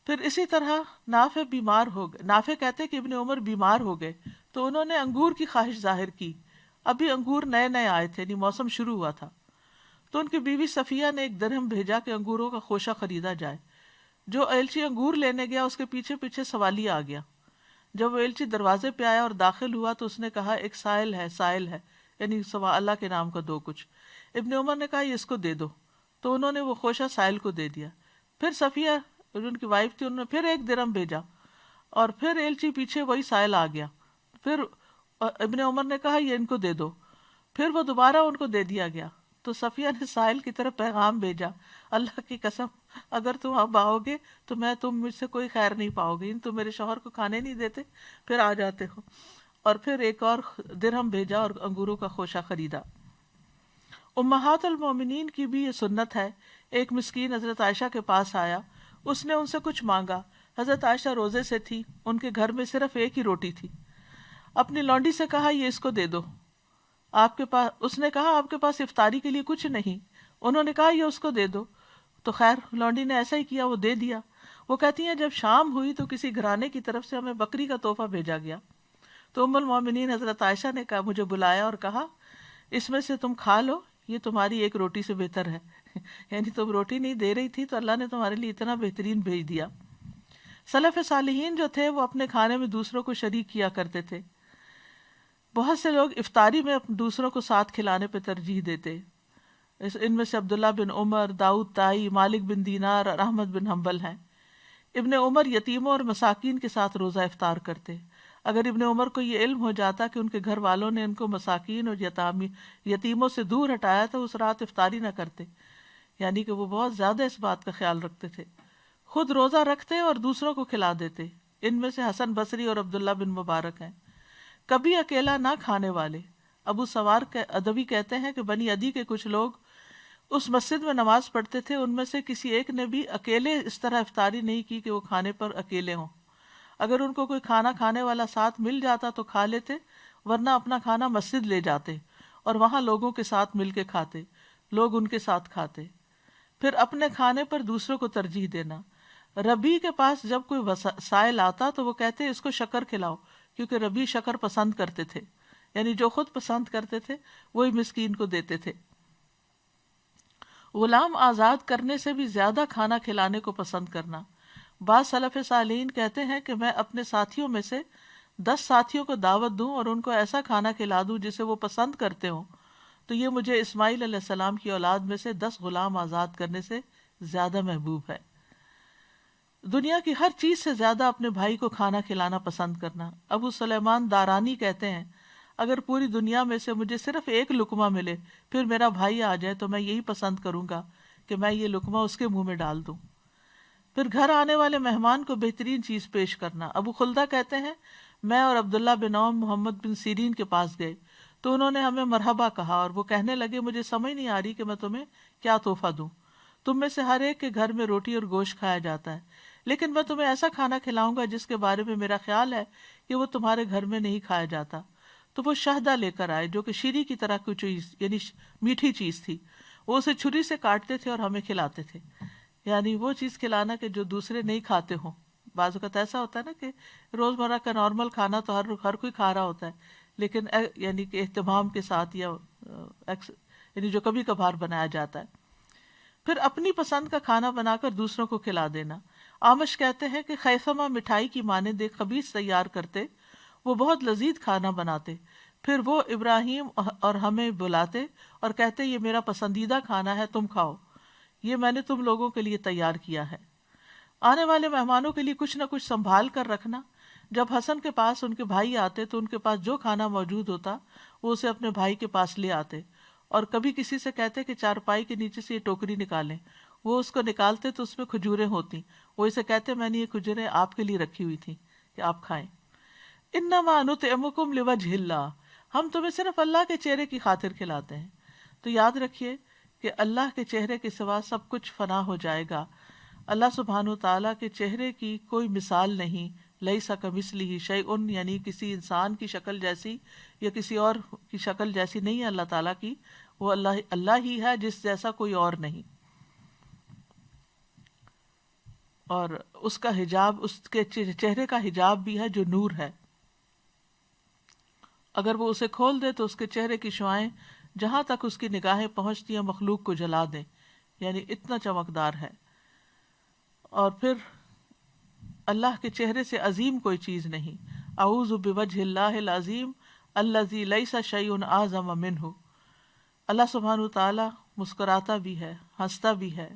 پھر اسی طرح نافع بیمار ہو گئے، نافع کہتے کہ ابن عمر بیمار ہو گئے تو انہوں نے انگور کی خواہش ظاہر کی، ابھی انگور نئے نئے آئے تھے، یعنی موسم شروع ہوا تھا۔ تو ان کی بیوی صفیہ نے 1 درہم بھیجا کہ انگوروں کا خوشہ خریدا جائے۔ جو ایلچی انگور لینے گیا اس کے پیچھے پیچھے سوالی آ گیا۔ جب وہ ایلچی دروازے پہ آیا اور داخل ہوا تو اس نے کہا، ایک سائل ہے، یعنی سوا اللہ کے نام کا دو کچھ۔ ابن عمر نے کہا، یہ اس کو دے دو، تو انہوں نے وہ خوشہ سائل کو دے دیا۔ پھر صفیہ ان کی وائف تھی، انہوں نے پھر 1 درہم بھیجا اور پھر ایلچی پیچھے وہی سائل آ گیا۔ پھر ابن عمر نے کہا، یہ ان کو دے دو، پھر وہ دوبارہ ان کو دے دیا گیا۔ تو صفیہ نے سائل کی طرف پیغام بھیجا، اللہ کی قسم اگر تم اب آؤ گے تو تم مجھ سے کوئی خیر نہیں پاؤ گے، تم میرے شوہر کو کھانے نہیں دیتے پھر آ جاتے ہو۔ اور پھر 1 اور درہم بھیجا اور انگوروں کا خوشہ خریدا۔ امہات المومنین کی بھی یہ سنت ہے۔ ایک مسکین حضرت عائشہ کے پاس آیا، اس نے ان سے کچھ مانگا۔ حضرت عائشہ روزے سے تھی، ان کے گھر میں صرف 1 ہی روٹی تھی۔ اپنی لونڈی سے کہا، یہ اس کو دے دو۔ اس نے کہا، آپ کے پاس افطاری کے لیے کچھ نہیں؟ انہوں نے کہا، یہ اس کو دے دو۔ تو خیر لونڈی نے ایسا ہی کیا، وہ دے دیا۔ وہ کہتی ہیں، جب شام ہوئی تو کسی گھرانے کی طرف سے ہمیں بکری کا تحفہ بھیجا گیا۔ تو ام المومنین حضرت عائشہ نے کہا، مجھے بلایا اور کہا، اس میں سے تم کھا لو، یہ تمہاری 1 روٹی سے بہتر ہے۔ یعنی تم روٹی نہیں دے رہی تھی تو اللہ نے تمہارے لیے اتنا بہترین بھیج دیا۔ سلف صالحین جو تھے وہ اپنے کھانے میں دوسروں کو شریک کیا کرتے تھے۔ بہت سے لوگ افطاری میں دوسروں کو ساتھ کھلانے پہ ترجیح دیتے۔ ان میں سے عبداللہ بن عمر، داؤد طائی، مالک بن دینار اور احمد بن حنبل ہیں۔ ابن عمر یتیموں اور مساکین کے ساتھ روزہ افطار کرتے۔ اگر ابن عمر کو یہ علم ہو جاتا کہ ان کے گھر والوں نے ان کو مساکین اور یتیموں سے دور ہٹایا تو اس رات افطاری نہ کرتے، یعنی کہ وہ بہت زیادہ اس بات کا خیال رکھتے تھے۔ خود روزہ رکھتے اور دوسروں کو کھلا دیتے۔ ان میں سے حسن بصری اور عبداللہ بن مبارک ہیں۔ کبھی اکیلا نہ کھانے والے۔ ابو سوار ادبی کہتے ہیں کہ بنی عدی کے کچھ لوگ اس مسجد میں نماز پڑھتے تھے، ان میں سے کسی ایک نے بھی اکیلے اس طرح افطاری نہیں کی کہ وہ کھانے پر اکیلے ہوں۔ اگر ان کو کوئی کھانا کھانے والا ساتھ مل جاتا تو کھا لیتے، ورنہ اپنا کھانا مسجد لے جاتے اور وہاں لوگوں کے ساتھ مل کے کھاتے، لوگ ان کے ساتھ کھاتے۔ پھر اپنے کھانے پر دوسروں کو ترجیح دینا۔ ربی کے پاس جب کوئی سائل آتا تو وہ کہتے اس کو شکر کھلاؤ، کیونکہ ربی شکر پسند کرتے تھے، یعنی جو خود پسند کرتے تھے وہی مسکین کو دیتے تھے۔ غلام آزاد کرنے سے بھی زیادہ کھانا کھلانے کو پسند کرنا۔ بعض سلف صالحین کہتے ہیں کہ میں اپنے ساتھیوں میں سے 10 ساتھیوں کو دعوت دوں اور ان کو ایسا کھانا کھلا دوں جسے وہ پسند کرتے ہوں، تو یہ مجھے اسماعیل علیہ السلام کی اولاد میں سے 10 غلام آزاد کرنے سے زیادہ محبوب ہے۔ دنیا کی ہر چیز سے زیادہ اپنے بھائی کو کھانا کھلانا پسند کرنا۔ ابو سلیمان دارانی کہتے ہیں اگر پوری دنیا میں سے مجھے صرف ایک لقمہ ملے پھر میرا بھائی آ جائے تو میں یہی پسند کروں گا کہ میں یہ لقمہ اس کے منہ میں ڈال دوں۔ پھر گھر آنے والے مہمان کو بہترین چیز پیش کرنا۔ ابو خلدہ کہتے ہیں میں اور عبداللہ بن عون محمد بن سیرین کے پاس گئے تو انہوں نے ہمیں مرحبا کہا اور وہ کہنے لگے مجھے سمجھ نہیں آ رہی کہ میں تمہیں کیا تحفہ دوں، تم میں سے ہر ایک کے گھر میں روٹی اور گوشت کھایا جاتا ہے، لیکن میں تمہیں ایسا کھانا کھلاؤں گا جس کے بارے میں میرا خیال ہے کہ وہ تمہارے گھر میں نہیں کھایا جاتا۔ تو وہ شہدہ لے کر آئے جو کہ شیری کی طرح کی چیز یعنی میٹھی چیز تھی، وہ اسے چھری سے کاٹتے تھے اور ہمیں کھلاتے تھے، یعنی وہ چیز کھلانا کہ جو دوسرے نہیں کھاتے ہوں۔ بعض اوقات ایسا ہوتا ہے نا کہ روزمرہ کا نارمل کھانا تو ہر کوئی کھا رہا ہوتا ہے، لیکن یعنی کہ اہتمام کے ساتھ یا یعنی جو کبھی کبھار بنایا جاتا ہے۔ پھر اپنی پسند کا کھانا بنا کر دوسروں کو کھلا دینا۔ آمش کہتے ہیں کہ خیثمہ مٹھائی کی مانند ایک خبیث تیار کرتے، وہ بہت لذیذ کھانا بناتے، پھر وہ ابراہیم اور ہمیں بلاتے اور کہتے یہ میرا پسندیدہ کھانا ہے، تم کھاؤ، یہ میں نے تم لوگوں کے لیے تیار کیا ہے۔ آنے والے مہمانوں کے لیے کچھ نہ کچھ سنبھال کر رکھنا۔ جب حسن کے پاس ان کے بھائی آتے تو ان کے پاس جو کھانا موجود ہوتا وہ اسے اپنے بھائی کے پاس لے آتے، اور کبھی کسی سے کہتے کہ چارپائی کے نیچے سے یہ ٹوکری نکالیں، وہ اس کو نکالتے تو اس میں کھجوریں ہوتی، وہ اسے کہتے میں نے یہ کھجوریں آپ کے لیے رکھی ہوئی تھی کہ آپ کھائیں۔ انما نطعمکم لوجہ اللہ، ہم تمہیں صرف اللہ کے چہرے کی خاطر کھلاتے ہیں۔ تو یاد رکھیے کہ اللہ کے چہرے کے سوا سب کچھ فنا ہو جائے گا۔ اللہ سبحانہ تعالیٰ کے چہرے کی کوئی مثال نہیں، لیس کمثلہ شیء، یعنی کسی انسان کی شکل جیسی یا کسی اور کی شکل جیسی نہیں ہے اللہ تعالیٰ کی، وہ اللہ ہی ہے جس جیسا کوئی اور نہیں۔ اور اس کا حجاب، اس کے چہرے کا حجاب بھی ہے جو نور ہے، اگر وہ اسے کھول دے تو اس کے چہرے کی شعاعیں جہاں تک اس کی نگاہیں پہنچتی ہیں مخلوق کو جلا دیں، یعنی اتنا چمکدار ہے۔ اور پھر اللہ کے چہرے سے عظیم کوئی چیز نہیں۔ اعوذ بوجہ اللہ العظیم الذی لیس شیء اعظم منہ، اللہ سبحانہ تعالیٰ مسکراتا بھی ہے، ہنستا بھی ہے،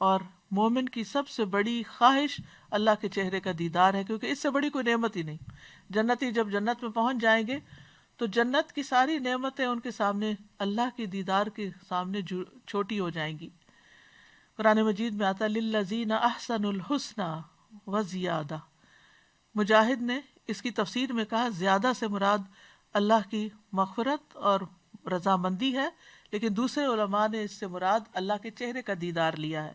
اور مومن کی سب سے بڑی خواہش اللہ کے چہرے کا دیدار ہے، کیونکہ اس سے بڑی کوئی نعمت ہی نہیں۔ جنتی جب جنت میں پہنچ جائیں گے تو جنت کی ساری نعمتیں ان کے سامنے اللہ کے دیدار کے سامنے چھوٹی ہو جائیں گی۔ قرآن مجید میں آتا للذین احسنوا الحسنی وزیادہ۔ مجاہد نے اس کی تفسیر میں کہا زیادہ سے مراد اللہ کی مغفرت اور رضامندی ہے، لیکن دوسرے علماء نے اس سے مراد اللہ کے چہرے کا دیدار لیا ہے۔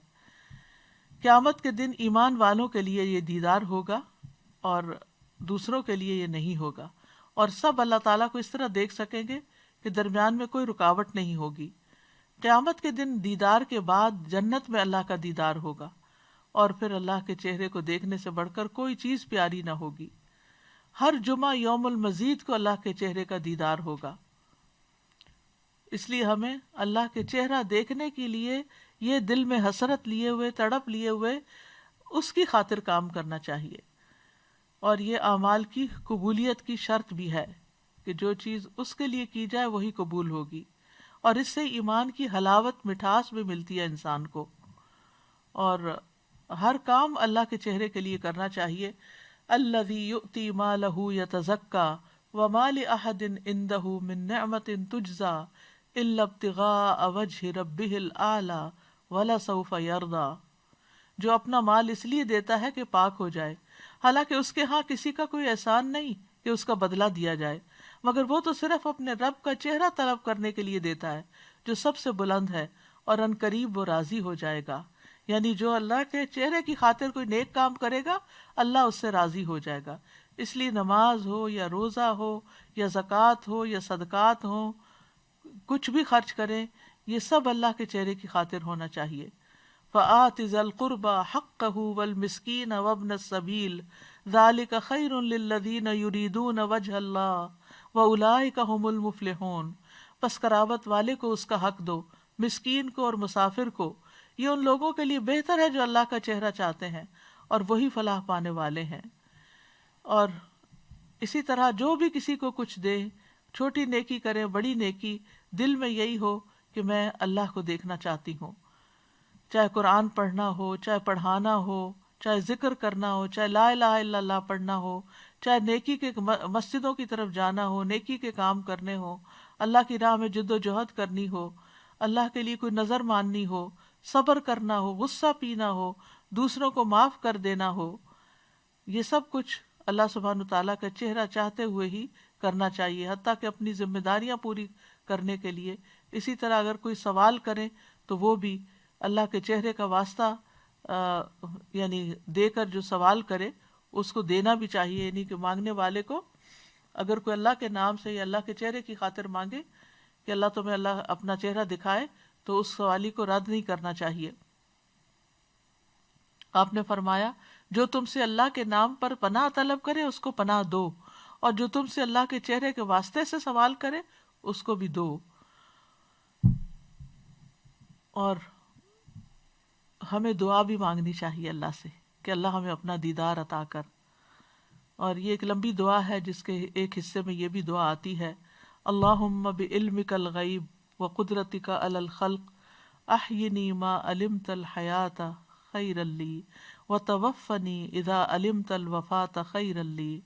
قیامت کے دن ایمان والوں کے لیے یہ دیدار ہوگا اور دوسروں کے لیے یہ نہیں ہوگا، اور سب اللہ تعالیٰ کو اس طرح دیکھ سکیں گے کہ درمیان میں کوئی رکاوٹ نہیں ہوگی۔ قیامت کے دن دیدار کے بعد جنت میں اللہ کا دیدار ہوگا، اور پھر اللہ کے چہرے کو دیکھنے سے بڑھ کر کوئی چیز پیاری نہ ہوگی۔ ہر جمعہ یوم المزید کو اللہ کے چہرے کا دیدار ہوگا، اس لیے ہمیں اللہ کے چہرہ دیکھنے کے لیے یہ دل میں حسرت لیے ہوئے، تڑپ لیے ہوئے اس کی خاطر کام کرنا چاہیے۔ اور یہ اعمال کی قبولیت کی شرط بھی ہے کہ جو چیز اس کے لیے کی جائے وہی قبول ہوگی، اور اس سے ایمان کی حلاوت مٹھاس بھی ملتی ہے انسان کو۔ اور ہر کام اللہ کے چہرے کے لیے کرنا چاہیے۔ الذی یؤتی مالہ یتزکی وما لأحد عندہ من نعمت تجزی الا ابتغاء وجہ ربہ الاعلی ولسوف یرضی، جو اپنا مال اس لیے دیتا ہے کہ پاک ہو جائے، حالانکہ اس کے ہاں کسی کا کوئی احسان نہیں کہ اس کا بدلہ دیا جائے، مگر وہ تو صرف اپنے رب کا چہرہ طلب کرنے کے لیے دیتا ہے جو سب سے بلند ہے، اور ان قریب وہ راضی ہو جائے گا۔ یعنی جو اللہ کے چہرے کی خاطر کوئی نیک کام کرے گا اللہ اس سے راضی ہو جائے گا۔ اس لیے نماز ہو یا روزہ ہو یا زکوٰۃ ہو یا صدقات ہو، کچھ بھی خرچ کریں یہ سب اللہ کے چہرے کی خاطر ہونا چاہیے۔ فآت ذی القربى حقہ والمسکین وابن السبیل ذلک خیر للذین یریدون وجہ اللہ واولئک هم المفلحون، پس قرابت والے کو اس کا حق دو، مسکین کو اور مسافر کو، یہ ان لوگوں کے لیے بہتر ہے جو اللہ کا چہرہ چاہتے ہیں، اور وہی فلاح پانے والے ہیں۔ اور اسی طرح جو بھی کسی کو کچھ دے، چھوٹی نیکی کرے بڑی نیکی، دل میں یہی ہو کہ میں اللہ کو دیکھنا چاہتی ہوں، چاہے قرآن پڑھنا ہو، چاہے پڑھانا ہو، چاہے ذکر کرنا ہو، چاہے لا الہ الا اللہ پڑھنا ہو، چاہے نیکی کے مسجدوں کی طرف جانا ہو، نیکی کے کام کرنے ہو، اللہ کی راہ میں جد و جہد کرنی ہو، اللہ کے لیے کوئی نظر ماننی ہو، صبر کرنا ہو، غصہ پینا ہو، دوسروں کو معاف کر دینا ہو، یہ سب کچھ اللہ سبحانہ تعالیٰ کا چہرہ چاہتے ہوئے ہی کرنا چاہیے، حتیٰ کہ اپنی ذمہ داریاں پوری کرنے کے لیے۔ اسی طرح اگر کوئی سوال کرے تو وہ بھی اللہ کے چہرے کا واسطہ یعنی دے کر جو سوال کرے اس کو دینا بھی چاہیے، یعنی کہ مانگنے والے کو اگر کوئی اللہ کے نام سے یا اللہ کے چہرے کی خاطر مانگے کہ اللہ تمہیں اللہ اپنا چہرہ دکھائے، تو اس سوالی کو رد نہیں کرنا چاہیے۔ آپ نے فرمایا جو تم سے اللہ کے نام پر پناہ طلب کرے اس کو پناہ دو، اور جو تم سے اللہ کے چہرے کے واسطے سے سوال کرے اس کو بھی دو۔ اور ہمیں دعا بھی مانگنی چاہیے اللہ سے کہ اللہ ہمیں اپنا دیدار عطا کر۔ اور یہ ایک لمبی دعا ہے جس کے ایک حصے میں یہ بھی دعا آتی ہے، اللہم بعلمک الغیب وقدرتک علی الخلق احینی ما علمت الحیات خیرا لی وتوفنی اذا علمت الوفاۃ خیرا لی،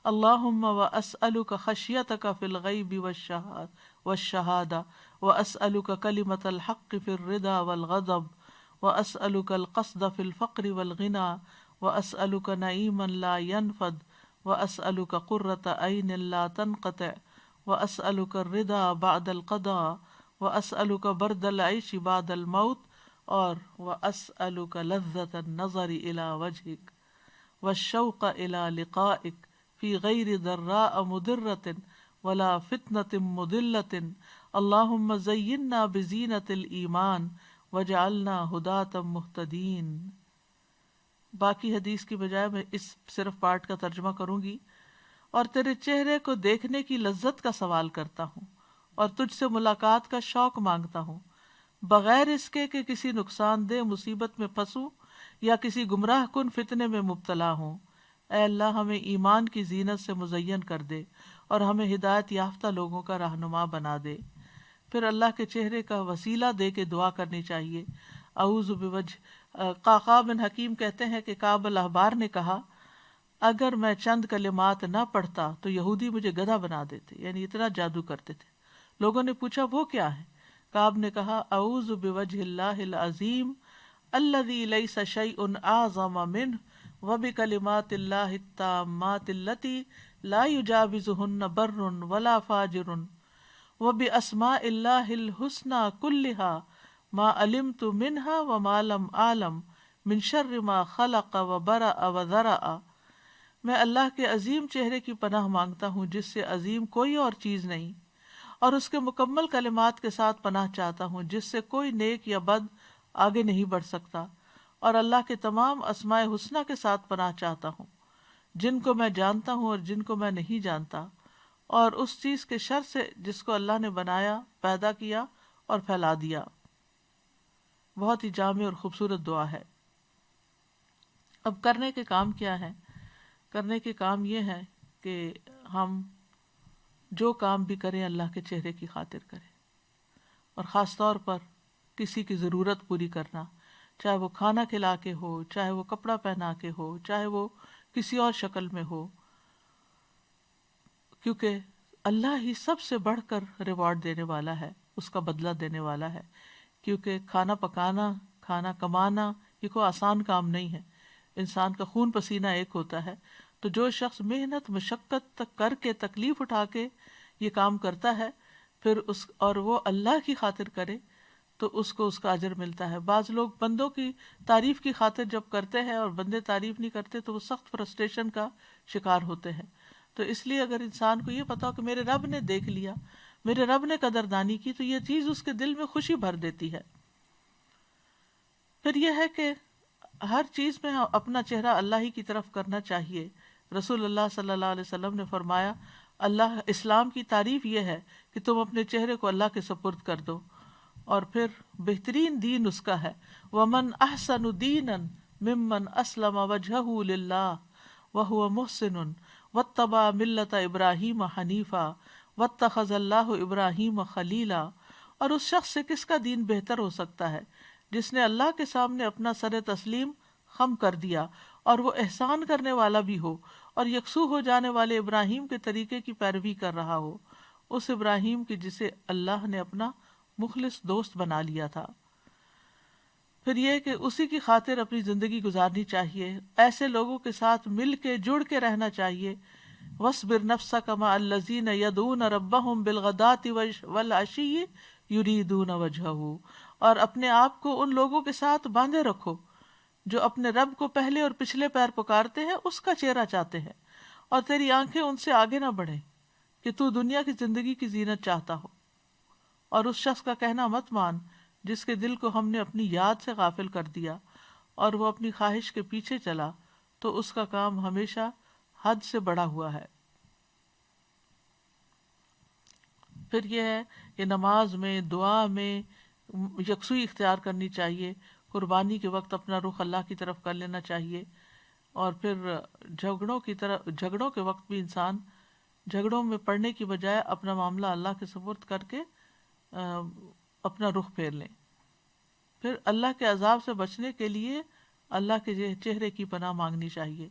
اللہم واسألک خشیتک فی الغیب والشہادہ واسألک کلمۃ الحق فی الرضا والغضب واسألک القصد فی الفقر والغنى واسألک نعیما لا ينفد واسألک قرۃ عین لا تنقطع واسألک الرضا بعد القضاء واسألک برد العیش بعد الموت اور واسألک لذۃ النظر الی وجہک والشوق الی لقائک فی غیر ضراء مضرۃ ولا فتنۃ مضلۃ، اللہم زیننا بزینۃ الایمان وجعلنا ھداۃ مہتدین۔ باقی حدیث کی بجائے میں اس صرف پارٹ کا ترجمہ کروں گی۔ اور تیرے چہرے کو دیکھنے کی لذت کا سوال کرتا ہوں، اور تجھ سے ملاقات کا شوق مانگتا ہوں، بغیر اس کے کہ کسی نقصان دہ مصیبت میں پھنسوں یا کسی گمراہ کن فتنے میں مبتلا ہوں۔ اے اللہ ہمیں ایمان کی زینت سے مزین کر دے اور ہمیں ہدایت یافتہ لوگوں کا رہنما بنا دے۔ پھر اللہ کے چہرے کا وسیلہ دے کے دعا کرنی چاہیے۔ اعوذ بوجہ قعقاع بن حکیم کہتے ہیں کہ کعب الاحبار نے کہا اگر میں چند کلمات نہ پڑھتا تو یہودی مجھے گدھا بنا دیتے، یعنی اتنا جادو کرتے تھے۔ لوگوں نے پوچھا وہ کیا ہے؟ کعب نے کہا اعوذ بوجہ اللہ العظیم الذی لیس شیء اعظم منہ وبکلمات اللہ التامات التی لا یجاوزہن بر ولا فاجر وباسماء اللہ الحسنی کلہا ما علمت منہا وما لم اعلم من شر ما خلق وبرأ وذرأ۔ میں اللہ کے عظیم چہرے کی پناہ مانگتا ہوں جس سے عظیم کوئی اور چیز نہیں، اور اس کے مکمل کلمات کے ساتھ پناہ چاہتا ہوں جس سے کوئی نیک یا بد آگے نہیں بڑھ سکتا، اور اللہ کے تمام اسماء حسنہ کے ساتھ پناہ چاہتا ہوں جن کو میں جانتا ہوں اور جن کو میں نہیں جانتا، اور اس چیز کے شر سے جس کو اللہ نے بنایا، پیدا کیا اور پھیلا دیا۔ بہت ہی جامع اور خوبصورت دعا ہے۔ اب کرنے کے کام کیا ہے؟ کرنے کے کام یہ ہے کہ ہم جو کام بھی کریں اللہ کے چہرے کی خاطر کریں، اور خاص طور پر کسی کی ضرورت پوری کرنا، چاہے وہ کھانا کھلا کے ہو، چاہے وہ کپڑا پہنا کے ہو، چاہے وہ کسی اور شکل میں ہو، کیونکہ اللہ ہی سب سے بڑھ کر ریوارڈ دینے والا ہے، اس کا بدلہ دینے والا ہے۔ کیونکہ کھانا پکانا، کھانا کمانا یہ کوئی آسان کام نہیں ہے، انسان کا خون پسینہ ایک ہوتا ہے۔ تو جو شخص محنت مشقت تک کر کے تکلیف اٹھا کے یہ کام کرتا ہے پھر اور وہ اللہ کی خاطر کرے تو اس کو اس کا اجر ملتا ہے۔ بعض لوگ بندوں کی تعریف کی خاطر جب کرتے ہیں اور بندے تعریف نہیں کرتے تو وہ سخت فرسٹریشن کا شکار ہوتے ہیں۔ تو اس لیے اگر انسان کو یہ پتا ہو کہ میرے رب نے دیکھ لیا، میرے رب نے قدردانی کی، تو یہ چیز اس کے دل میں خوشی بھر دیتی ہے۔ پھر یہ ہے کہ ہر چیز میں اپنا چہرہ اللہ ہی کی طرف کرنا چاہیے۔ رسول اللہ صلی اللہ علیہ وسلم نے فرمایا اسلام کی تعریف یہ ہے کہ تم اپنے چہرے کو اللہ کے سپرد کر دو، اور پھر بہترین دین اس کا ہے، ومن احسن دینا ممن اسلم وجہہ للہ وہو محسن واتبع ملت ابراہیم حنیفا واتخذ اللہ ابراہیم خلیلا۔ اور اس شخص سے کس کا دین بہتر ہو سکتا ہے جس نے اللہ کے سامنے اپنا سر تسلیم خم کر دیا اور وہ احسان کرنے والا بھی ہو اور یکسو ہو جانے والے ابراہیم کے طریقے کی پیروی کر رہا ہو، اس ابراہیم کی جسے اللہ نے اپنا مخلص دوست بنا لیا تھا۔ پھر یہ کہ اسی کی خاطر اپنی زندگی گزارنی چاہیے، ایسے لوگوں کے ساتھ مل کے جڑ کے رہنا چاہیے۔ وَاصْبِرْ نَفْسَكَ مَعَ الَّذِينَ يَدْعُونَ رَبَّهُمْ بِالْغَدَاةِ وَالْعَشِيِّ يُرِيدُونَ وَجْهَهُ، اور اپنے آپ کو ان لوگوں کے ساتھ باندھے رکھو جو اپنے رب کو پہلے اور پچھلے پیر پکارتے ہیں، اس کا چہرہ چاہتے ہیں، اور تیری آنکھیں ان سے آگے نہ بڑھیں کہ تو دنیا کی زندگی کی زینت چاہتا ہو۔ اور اس شخص کا کہنا مت مان جس کے دل کو ہم نے اپنی یاد سے غافل کر دیا اور وہ اپنی خواہش کے پیچھے چلا، تو اس کا کام ہمیشہ حد سے بڑا ہوا ہے۔ پھر یہ ہے کہ نماز میں، دعا میں یکسوئی اختیار کرنی چاہیے، قربانی کے وقت اپنا رخ اللہ کی طرف کر لینا چاہیے، اور پھر جھگڑوں کے وقت بھی انسان جھگڑوں میں پڑنے کی بجائے اپنا معاملہ اللہ کے سپرد کر کے اپنا رخ پھیر لیں۔ پھر اللہ کے عذاب سے بچنے کے لیے اللہ کے چہرے کی پناہ مانگنی چاہیے۔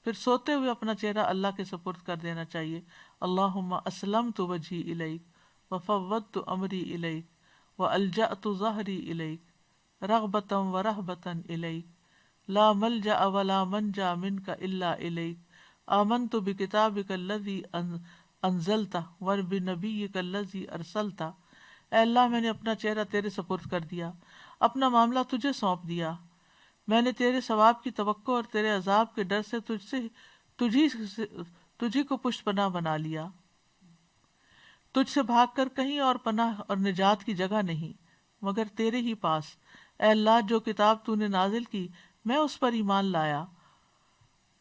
پھر سوتے ہوئے اپنا چہرہ اللہ کے سپرد کر دینا چاہیے۔ اللہم اسلمت وجہی الیک وفوضت امری الیک والجأت ظہری الیک رغبتا ورہبتا الیک لا ملجأ ولا منجا منک الا الیک آمنت بکتابک الذی انزلت وبنبیک الذی ارسلت۔ اے اللہ، میں نے اپنا چہرہ تیرے سپرد کر دیا، اپنا معاملہ تجھے سونپ دیا، میں نے تیرے ثواب کی توقع اور تیرے عذاب کے ڈر سے تجھی کو پشت پناہ بنا لیا۔ تجھ سے بھاگ کر کہیں اور پناہ اور نجات کی جگہ نہیں مگر تیرے ہی پاس۔ اے اللہ، جو کتاب تو نے نازل کی میں اس پر ایمان لایا،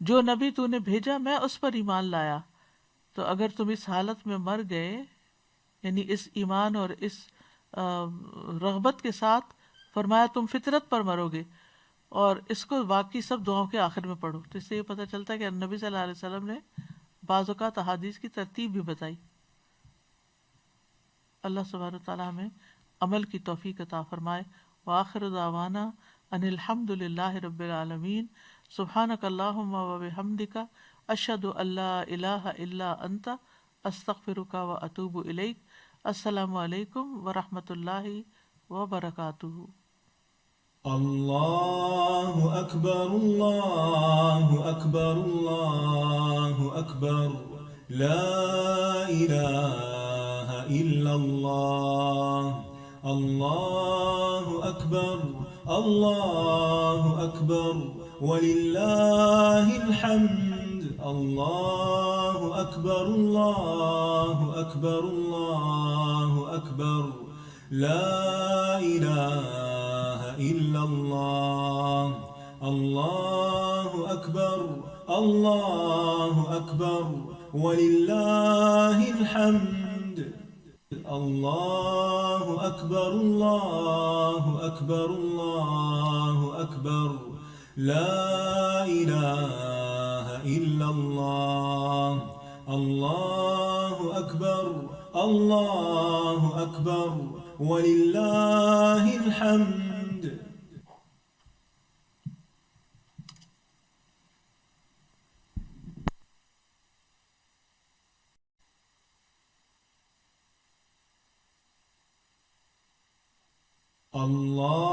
جو نبی تو نے بھیجا میں اس پر ایمان لایا۔ تو اگر تم اس حالت میں مر گئے، یعنی اس ایمان اور اس رغبت کے ساتھ، فرمایا تم فطرت پر مرو گے، اور اس کو باقی سب دعاؤں کے آخر میں پڑھو۔ تو اس سے یہ پتہ چلتا ہے کہ نبی صلی اللہ علیہ وسلم نے بعض اوقات احادیث کی ترتیب بھی بتائی۔ اللہ سبحانہ وتعالیٰ ہمیں عمل کی توفیق عطا فرمائے۔ وآخر دعوانا ان الحمد للہ رب العالمین۔ سبحانک اللہم وبحمدک اشہد ان لا الہ الا انت استغفرک واتوب الیک۔ السلام علیکم ورحمۃ اللہ وبرکاتہ۔ اللہ اکبر اللہ اکبر اللہ اکبر لا الہ الا اللہ اللہ اکبر اللہ اکبر وللہ الحمد اللہ اکبر اللہ اکبر اللہ اکبر لا الہ الا اللہ اللہ اکبر اللہ اکبر وللہ الحمد اللہ اکبر اللہ اکبر اللہ اکبر لا الہ الا اللہ اللہ اکبر اللہ اکبر وللہ الحمد۔ اللہ